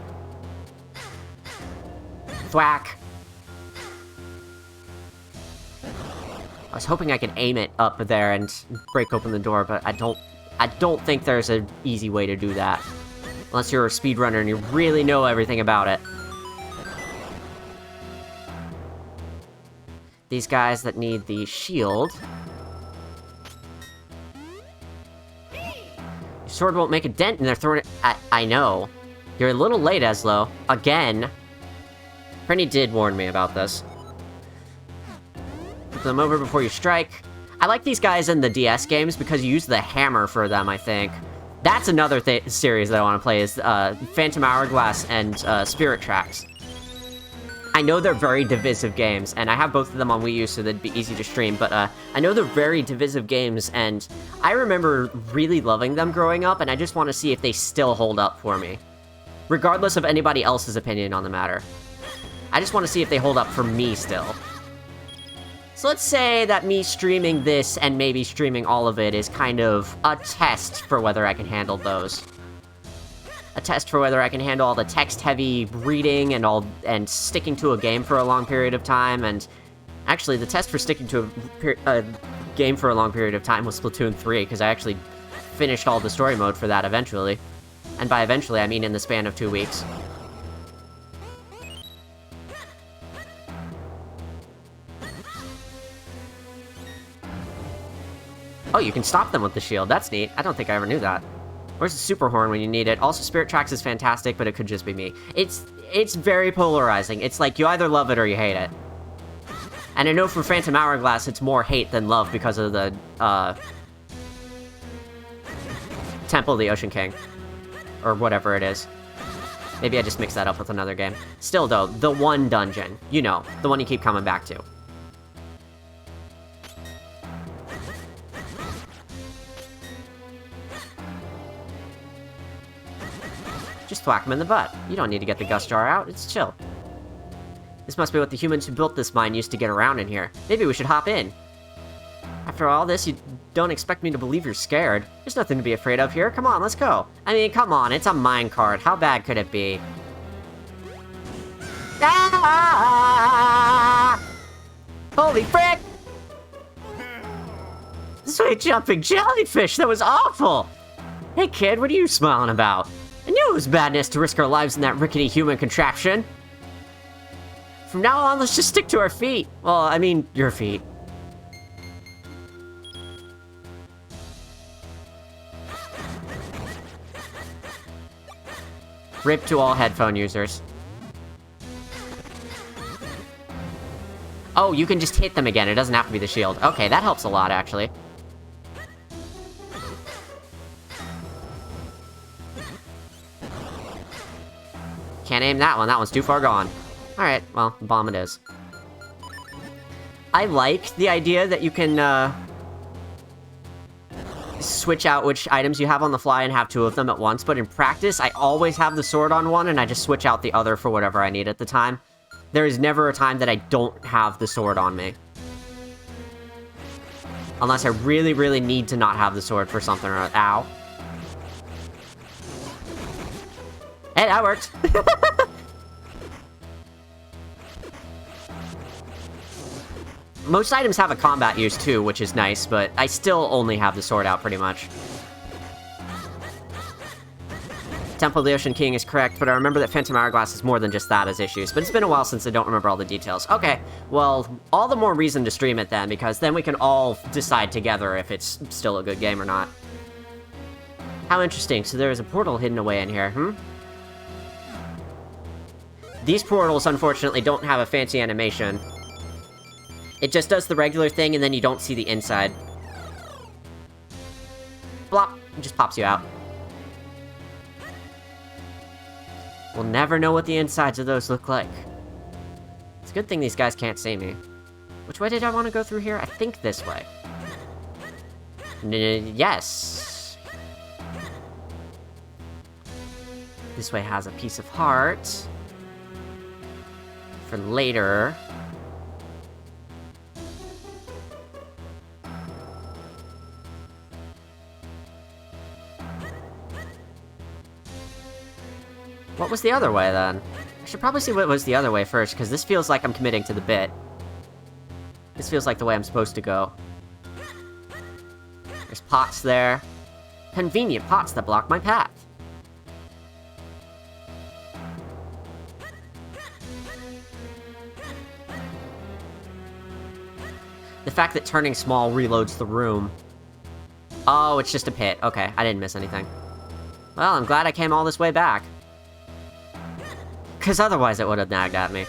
Thwack. I was hoping I could aim it up there and break open the door, but I don't think there's an easy way to do that. Unless you're a speedrunner and you really know everything about it. These guys that need the shield. Your sword won't make a dent and they're throwing it. I know. You're a little late, Eslo. Again. Prinny did warn me about this. Put them over before you strike. I like these guys in the DS games because you use the hammer for them, I think. That's another series that I want to play, is Phantom Hourglass and Spirit Tracks. I know they're very divisive games, and I have both of them on Wii U, so they'd be easy to stream, but I know they're very divisive games, and I remember really loving them growing up, and I just want to see if they still hold up for me. Regardless of anybody else's opinion on the matter. I just want to see if they hold up for me still. So let's say that me streaming this and maybe streaming all of it is kind of a test for whether I can handle those. A test for whether I can handle all the text-heavy reading and sticking to a game for a long period of time, and actually the test for sticking to a game for a long period of time was Splatoon 3, because I actually finished all the story mode for that eventually. And by eventually, I mean in the span of 2 weeks. Oh, you can stop them with the shield. That's neat. I don't think I ever knew that. Where's the super horn when you need it? Also, Spirit Tracks is fantastic, but it could just be me. It's very polarizing. It's like, you either love it or you hate it. And I know for Phantom Hourglass, it's more hate than love because of the, Temple of the Ocean King. Or whatever it is. Maybe I just mixed that up with another game. Still, though, the one dungeon. You know, the one you keep coming back to. Just thwack him in the butt. You don't need to get the Gust Jar out, it's chill. This must be what the humans who built this mine used to get around in here. Maybe we should hop in. After all this, you don't expect me to believe you're scared. There's nothing to be afraid of here. Come on, let's go. I mean, come on, it's a minecart. How bad could it be? Ah! Holy frick! Sweet jumping jellyfish, that was awful! Hey kid, what are you smiling about? I knew it was madness to risk our lives in that rickety human contraption. From now on, let's just stick to our feet. Well, I mean, your feet. RIP to all headphone users. Oh, you can just hit them again. It doesn't have to be the shield. Okay, that helps a lot, actually. Can't aim that one. That one's too far gone. Alright, well, bomb it is. I like the idea that you can, switch out which items you have on the fly and have 2 of them at once, but in practice, I always have the sword on one and I just switch out the other for whatever I need at the time. There is never a time that I don't have the sword on me. Unless I really, really need to not have the sword for something or... Ow. Hey, that worked! Most items have a combat use too, which is nice, but I still only have the sword out pretty much. Temple of the Ocean King is correct, but I remember that Phantom Hourglass is more than just that as issues. But it's been a while since I don't remember all the details. Okay, well, all the more reason to stream it then, because then we can all decide together if it's still a good game or not. How interesting. So there is a portal hidden away in here, These portals, unfortunately, don't have a fancy animation. It just does the regular thing, and then you don't see the inside. Blop! It just pops you out. We'll never know what the insides of those look like. It's a good thing these guys can't see me. Which way did I want to go through here? I think this way. Yes! This way has a piece of heart. For later. What was the other way, then? I should probably see what was the other way first, because this feels like I'm committing to the bit. This feels like the way I'm supposed to go. There's pots there. Convenient pots that block my path. The fact that turning small reloads the room. Oh, it's just a pit. Okay, I didn't miss anything. Well, I'm glad I came all this way back. Because otherwise it would have nagged at me.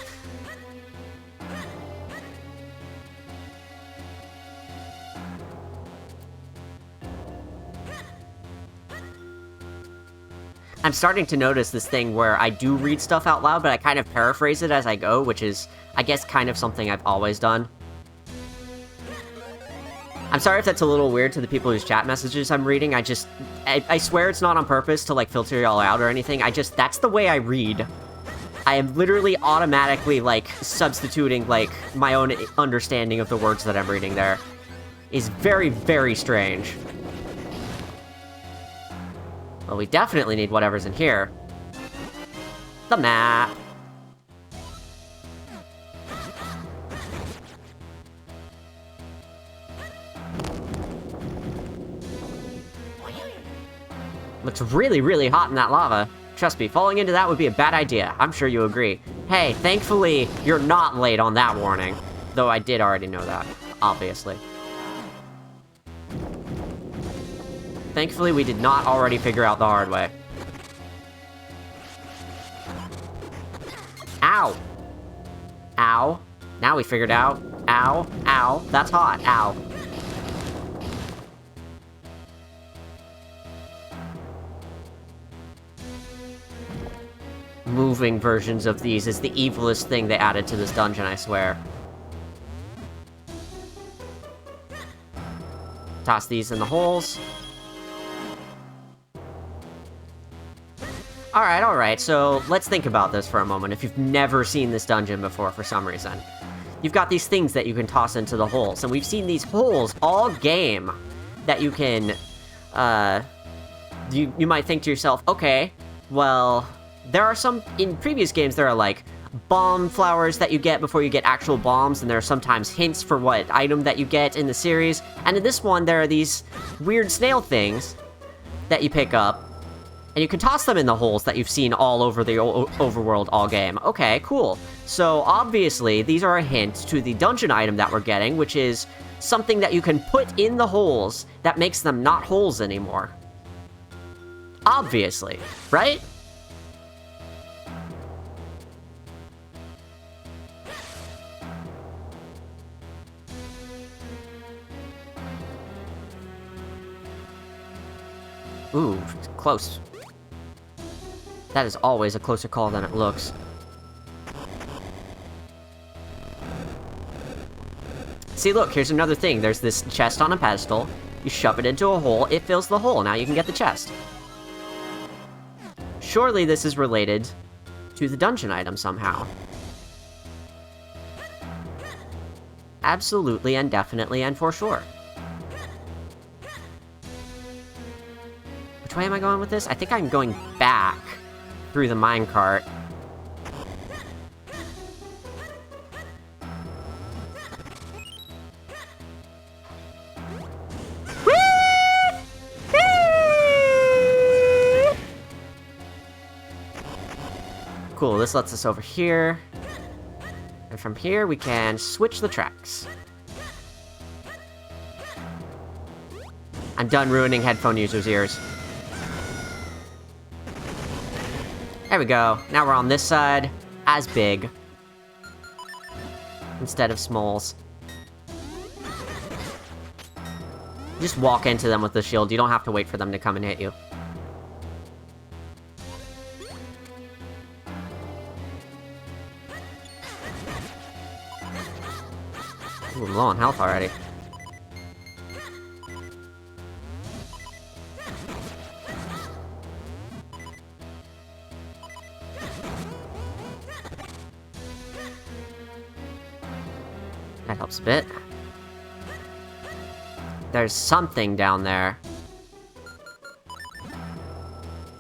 I'm starting to notice this thing where I do read stuff out loud, but I kind of paraphrase it as I go, which is, I guess, kind of something I've always done. I'm sorry if that's a little weird to the people whose chat messages I'm reading. I swear it's not on purpose to, like, filter y'all out or anything. That's the way I read. I am literally automatically, like, substituting, like, my own understanding of the words that I'm reading there. Is very, very strange. Well, we definitely need whatever's in here. The map. Looks really, really hot in that lava. Trust me, falling into that would be a bad idea. I'm sure you agree. Hey, thankfully, you're not late on that warning. Though I did already know that, obviously. Thankfully, we did not already figure out the hard way. Ow! Ow. Now we figured out. Ow. Ow. That's hot. Ow. Moving versions of these is the evilest thing they added to this dungeon, I swear. Toss these in the holes. Alright, so let's think about this for a moment. If you've never seen this dungeon before for some reason, you've got these things that you can toss into the holes, and we've seen these holes all game that you can, you might think to yourself, okay, well, there are some, in previous games, there are, like, bomb flowers that you get before you get actual bombs, and there are sometimes hints for what item that you get in the series, and in this one, there are these weird snail things that you pick up, and you can toss them in the holes that you've seen all over the overworld all game. Okay, cool. So, obviously, these are a hint to the dungeon item that we're getting, which is something that you can put in the holes that makes them not holes anymore. Obviously, right? Ooh, close. That is always a closer call than it looks. See, look, here's another thing. There's this chest on a pedestal. You shove it into a hole, it fills the hole. Now you can get the chest. Surely this is related to the dungeon item somehow. Absolutely and definitely and for sure. Which way am I going with this? I think I'm going back through the minecart. Cool, this lets us over here. And from here, we can switch the tracks. I'm done ruining headphone users' ears. There we go. Now we're on this side, as big. Instead of smalls. Just walk into them with the shield. You don't have to wait for them to come and hit you. Ooh, I'm low on health already. That helps a bit. There's something down there.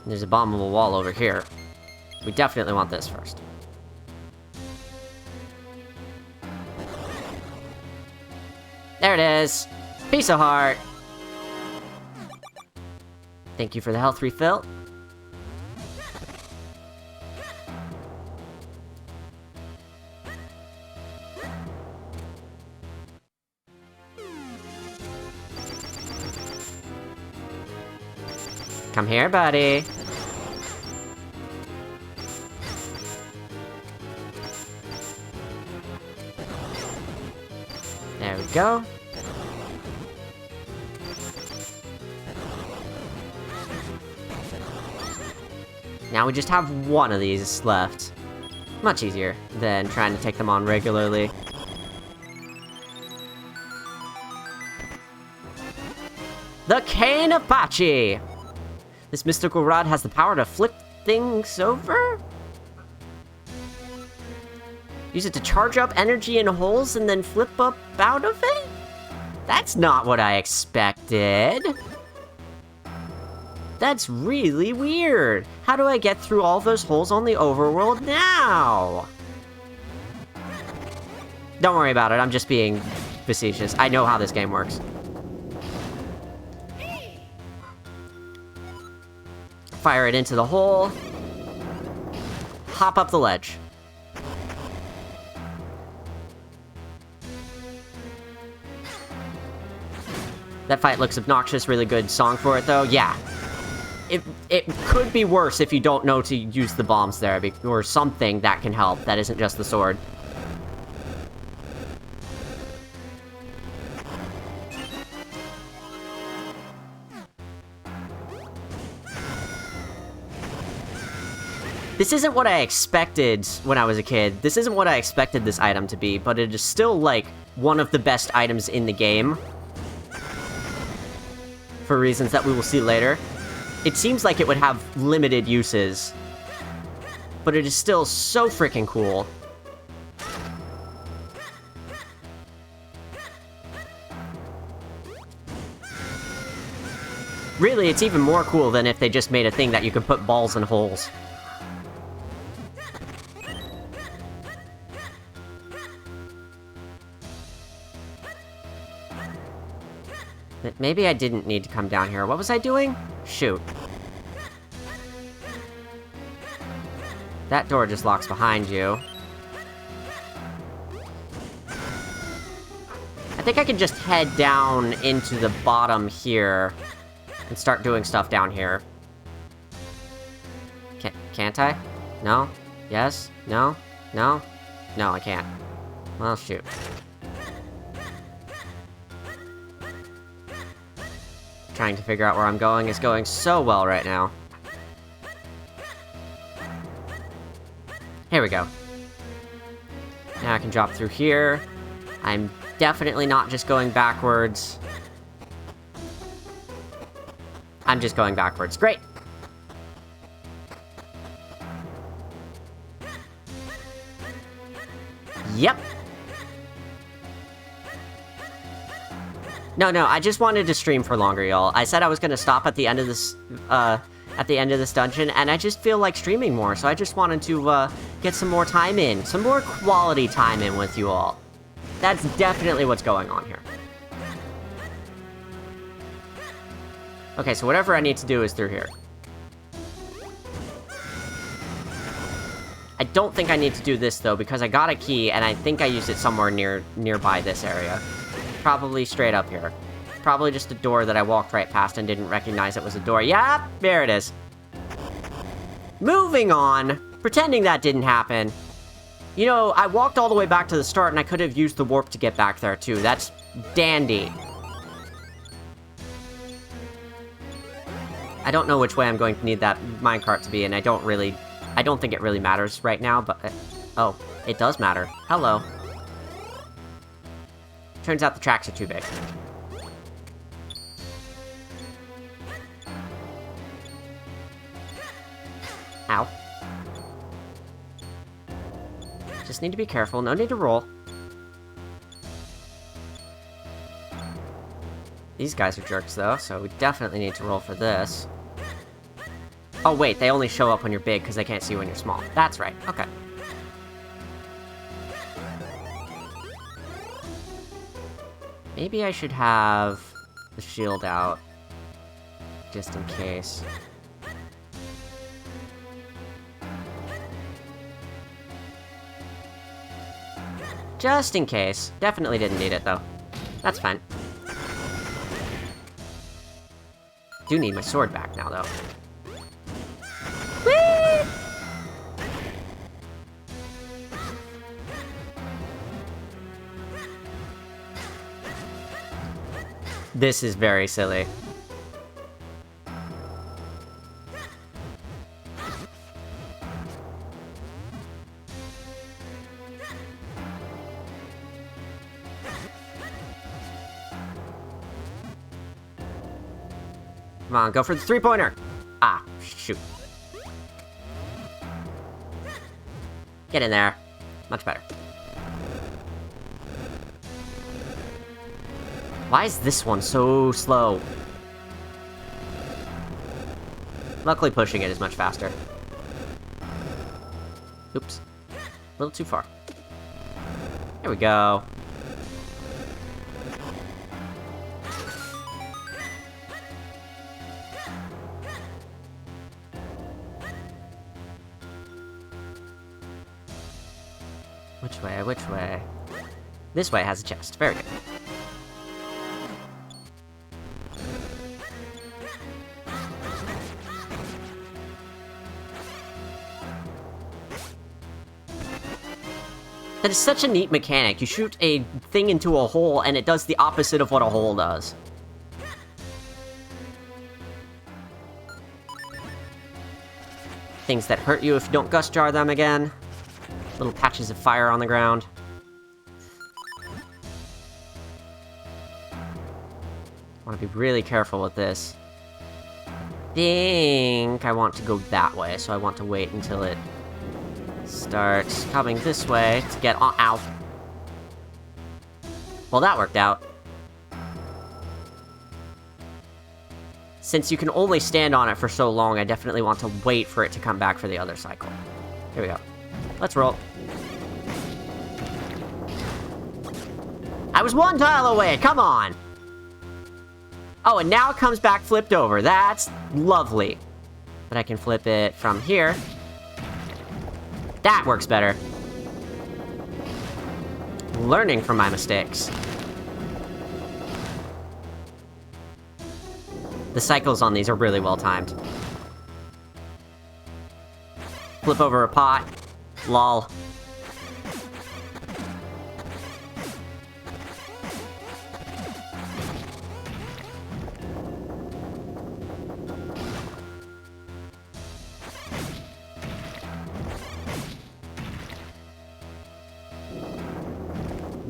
There's a bombable wall over here. We definitely want this first. There it is! Piece of heart! Thank you for the health refill. Come here, buddy. There we go. Now we just have one of these left. Much easier than trying to take them on regularly. The Cane of Bachi! This mystical rod has the power to flip things over? Use it to charge up energy in holes and then flip up out of it? That's not what I expected. That's really weird. How do I get through all those holes on the overworld now? Don't worry about it, I'm just being facetious. I know how this game works. Fire it into the hole. Hop up the ledge. That fight looks obnoxious, really good song for it though. Yeah. It could be worse if you don't know to use the bombs there, or something that can help, that isn't just the sword. This isn't what I expected when I was a kid. This isn't what I expected this item to be, but it is still, like, one of the best items in the game. For reasons that we will see later. It seems like it would have limited uses. But it is still so freaking cool. Really, it's even more cool than if they just made a thing that you could put balls in holes. Maybe I didn't need to come down here. What was I doing? Shoot. That door just locks behind you. I think I can just head down into the bottom here and start doing stuff down here. Can't I? No? Yes? No? No? No, I can't. Well, shoot. Trying to figure out where I'm going is going so well right now. Here we go. Now I can drop through here. I'm definitely not just going backwards. I'm just going backwards. Great! Yep. No, I just wanted to stream for longer, y'all. I said I was gonna stop at the end of this dungeon, and I just feel like streaming more, so I just wanted to, get some more time in. Some more quality time in with you all. That's definitely what's going on here. Okay, so whatever I need to do is through here. I don't think I need to do this, though, because I got a key, and I think I used it somewhere nearby this area. Probably straight up here. Probably just a door that I walked right past and didn't recognize it was a door. Yep, there it is. Moving on. Pretending that didn't happen. You know, I walked all the way back to the start, and I could have used the warp to get back there, too. That's dandy. I don't know which way I'm going to need that minecart to be, and I don't think it really matters right now, but... oh, it does matter. Hello. Turns out the tracks are too big. Ow. Just need to be careful, no need to roll. These guys are jerks, though, so we definitely need to roll for this. Oh, wait, they only show up when you're big, because they can't see you when you're small. That's right, okay. Maybe I should have the shield out, just in case. Just in case. Definitely didn't need it, though. That's fine. Do need my sword back now, though. Whee! This is very silly. Come on, go for the three-pointer! Ah, shoot. Get in there. Much better. Why is this one so slow? Luckily, pushing it is much faster. Oops. A little too far. There we go. Which way? Which way? This way has a chest. Very good. That is such a neat mechanic. You shoot a thing into a hole, and it does the opposite of what a hole does. Things that hurt you if you don't gust jar them again. Little patches of fire on the ground. Want to be really careful with this. Think I want to go that way, so I want to wait until it starts coming this way to get on. Ow. Well, that worked out. Since you can only stand on it for so long, I definitely want to wait for it to come back for the other cycle. Here we go. Let's roll. I was one tile away, come on! Oh, and now it comes back flipped over. That's lovely. But I can flip it from here. That works better. Learning from my mistakes. The cycles on these are really well timed. Flip over a pot. Lol.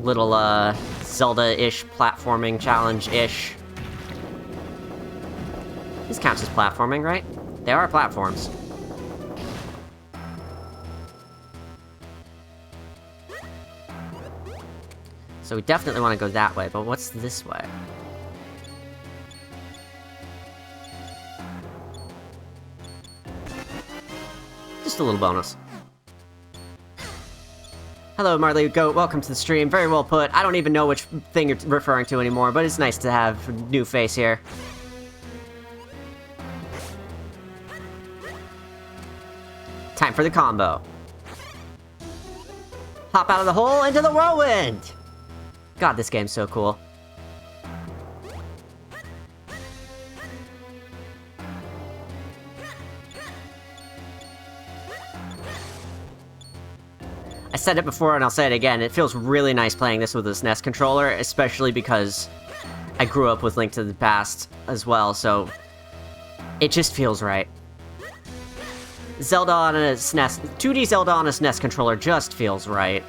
Little, Zelda-ish platforming challenge-ish. This counts as platforming, right? They are platforms. So we definitely want to go that way, but what's this way? Just a little bonus. Hello, Marley Goat. Welcome to the stream. Very well put. I don't even know which thing you're referring to anymore, but it's nice to have a new face here. Time for the combo. Hop out of the hole into the whirlwind! God, this game's so cool. I said it before and I'll say it again, it feels really nice playing this with this SNES controller, especially because I grew up with Link to the Past as well, so it just feels right. Zelda on a SNES, 2D Zelda on a SNES controller just feels right.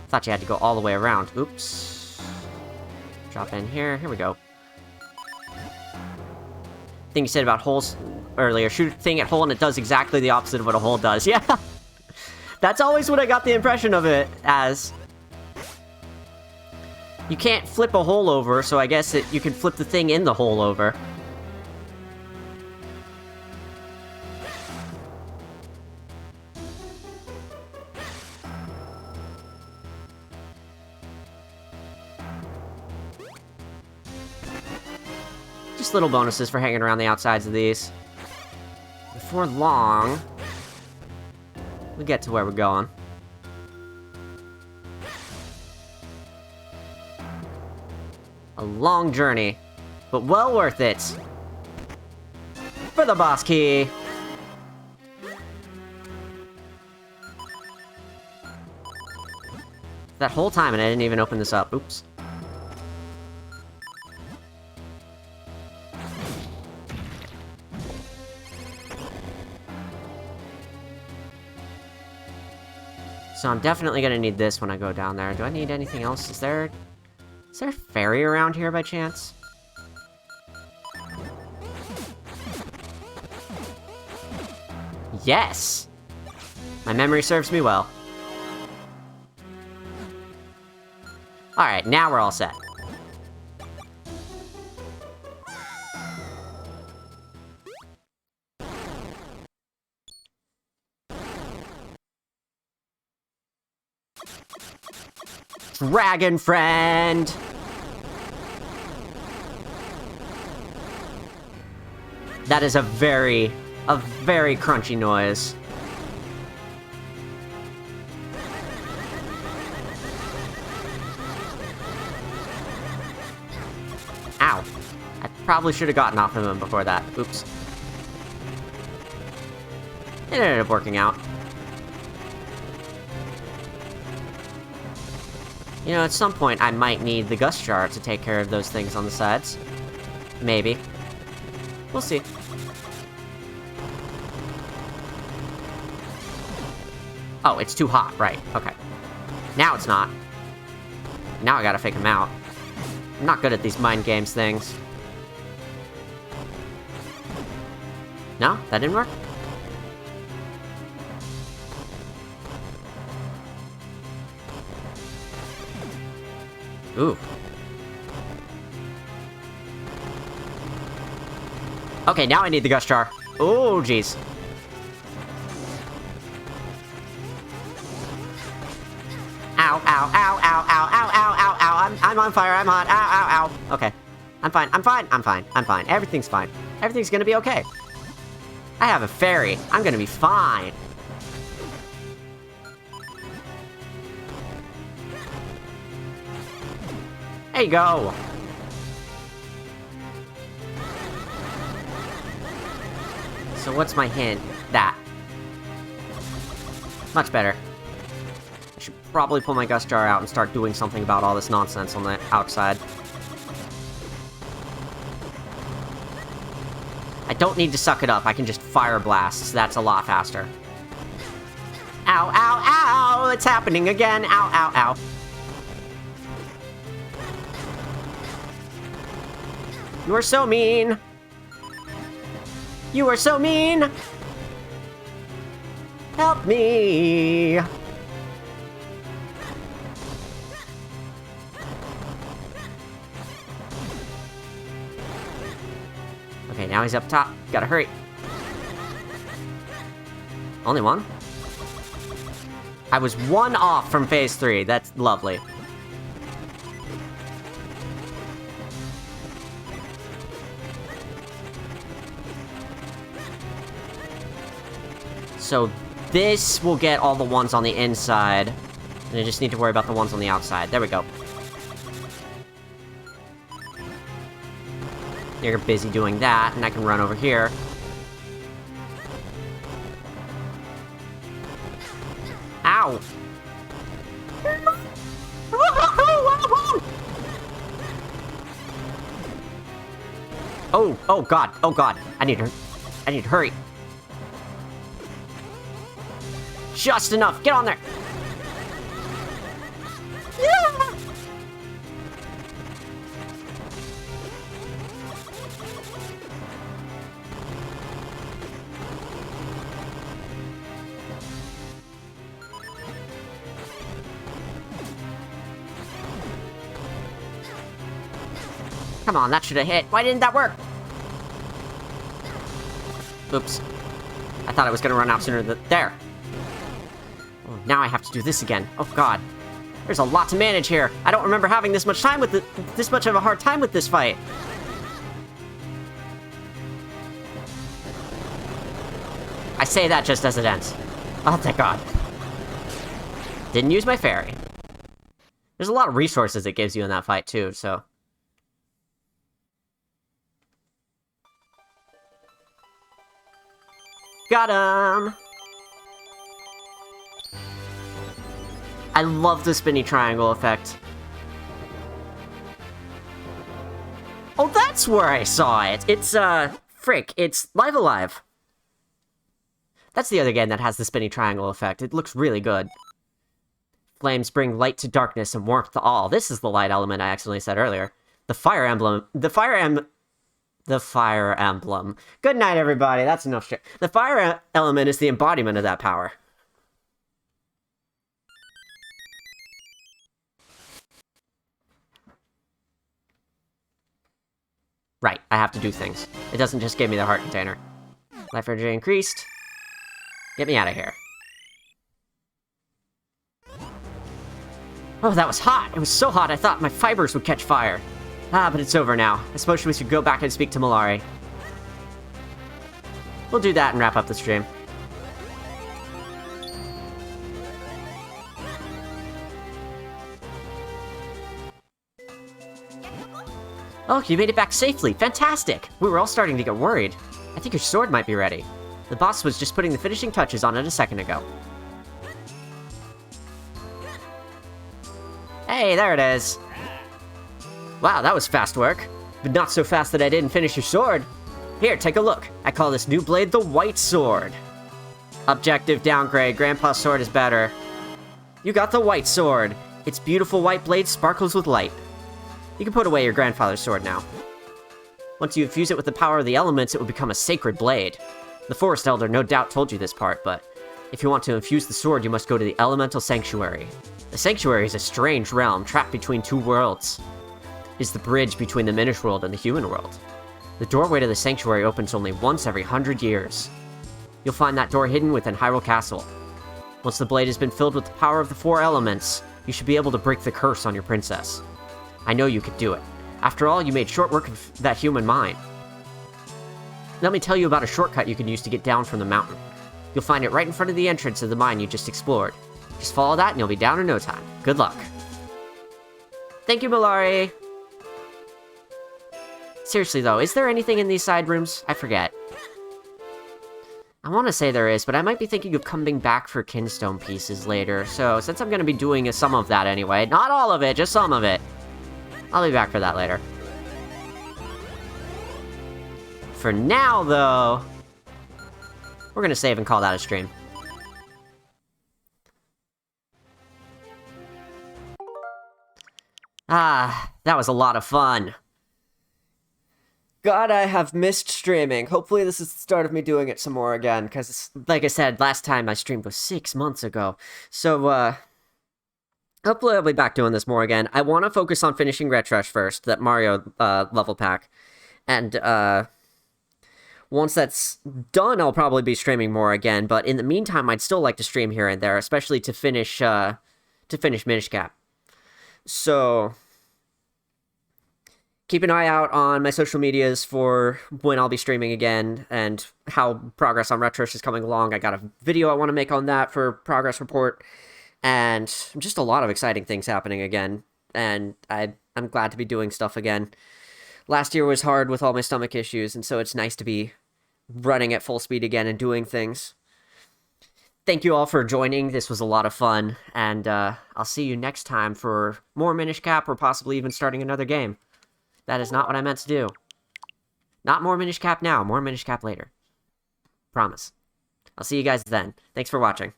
Thought you had to go all the way around. Oops. Drop in here. Here we go. Thing you said about holes earlier. Shoot a thing at hole and it does exactly the opposite of what a hole does. Yeah. That's always what I got the impression of it as. You can't flip a hole over, so I guess you can flip the thing in the hole over. Just little bonuses for hanging around the outsides of these. Before long, we get to where we're going. A long journey, but well worth it. For the boss key. That whole time and I didn't even open this up. Oops. So I'm definitely gonna need this when I go down there. Do I need anything else? Is there a ferry around here by chance? Yes! My memory serves me well. Alright, now we're all set. Dragon friend! That is a very crunchy noise. Ow. I probably should have gotten off of him before that. Oops. It ended up working out. You know, at some point I might need the Gust Jar to take care of those things on the sides. Maybe. We'll see. Oh, it's too hot, right, okay. Now it's not. Now I gotta fake him out. I'm not good at these mind games things. No? That didn't work? Ooh. Okay, now I need the Gust Jar. Oh, jeez. Ow, ow, ow, ow, ow, ow, ow, ow, ow. I'm on fire, I'm hot. Ow, ow, ow. Okay. I'm fine, I'm fine, I'm fine, I'm fine. Everything's fine. Everything's gonna be okay. I have a fairy. I'm gonna be fine. There you go. So what's my hint? That. Much better. I should probably pull my Gust Jar out and start doing something about all this nonsense on the outside. I don't need to suck it up, I can just fire blasts. That's a lot faster. Ow, ow, ow! It's happening again! Ow, ow, ow. You are so mean! You are so mean! Help me! Okay, now he's up top. Gotta hurry. Only one? I was one off from phase 3. That's lovely. So this will get all the ones on the inside. And I just need to worry about the ones on the outside. There we go. You're busy doing that, and I can run over here. Ow! Oh god. I need to hurry. Just enough. Get on there. Yeah! Come on, that should have hit. Why didn't that work? Oops. I thought I was gonna run out sooner than... There! Oh, now I have to do this again. Oh god. There's a lot to manage here. I don't remember having this much time with this much of a hard time with this fight. I say that just as it ends. Oh, thank god. Didn't use my fairy. There's a lot of resources it gives you in that fight, too, so... Got him! I love the spinny triangle effect. Oh, that's where I saw it! It's, frick, it's Live Alive. That's the other game that has the spinny triangle effect. It looks really good. Flames bring light to darkness and warmth to all. This is the light element I accidentally said earlier. The fire emblem... The fire emblem. Good night, everybody. That's enough shit. The fire element is the embodiment of that power. Right, I have to do things. It doesn't just give me the heart container. Life energy increased. Get me out of here. Oh, that was hot! It was so hot I thought my fibers would catch fire. Ah, but it's over now. I suppose we should go back and speak to Malari. We'll do that and wrap up the stream. Oh, you made it back safely. Fantastic! We were all starting to get worried. I think your sword might be ready. The boss was just putting the finishing touches on it a second ago. Hey, there it is. Wow, that was fast work. But not so fast that I didn't finish your sword. Here, take a look. I call this new blade the White Sword. Objective downgrade. Grandpa's sword is better. You got the White Sword. Its beautiful white blade sparkles with light. You can put away your grandfather's sword now. Once you infuse it with the power of the elements, it will become a sacred blade. The Forest Elder no doubt told you this part, but if you want to infuse the sword, you must go to the Elemental Sanctuary. The Sanctuary is a strange realm trapped between two worlds. It is the bridge between the Minish world and the human world. The doorway to the Sanctuary opens only once every 100 years. You'll find that door hidden within Hyrule Castle. Once the blade has been filled with the power of the 4 elements, you should be able to break the curse on your princess. I know you could do it. After all, you made short work of that human mine. Let me tell you about a shortcut you can use to get down from the mountain. You'll find it right in front of the entrance of the mine you just explored. Just follow that and you'll be down in no time. Good luck. Thank you, Malari! Seriously though, is there anything in these side rooms? I forget. I want to say there is, but I might be thinking of coming back for kinstone pieces later, so since I'm going to be doing some of that anyway, not all of it, just some of it, I'll be back for that later. For now, though, we're going to save and call that a stream. Ah, that was a lot of fun. God, I have missed streaming. Hopefully this is the start of me doing it some more again, because, like I said, last time I streamed was 6 months ago. So, hopefully I'll be back doing this more again. I want to focus on finishing Red Rush first, that Mario, level pack. And, Once that's done, I'll probably be streaming more again, but in the meantime, I'd still like to stream here and there, especially to finish Minish Cap. So, keep an eye out on my social medias for when I'll be streaming again and how progress on Retrosh is coming along. I got a video I want to make on that for progress report, and just a lot of exciting things happening again, and I'm glad to be doing stuff again. Last year was hard with all my stomach issues, and so it's nice to be running at full speed again and doing things. Thank you all for joining. This was a lot of fun, and I'll see you next time for more Minish Cap or possibly even starting another game. That is not what I meant to do. Not more Minish Cap now, more Minish Cap later. Promise. I'll see you guys then. Thanks for watching.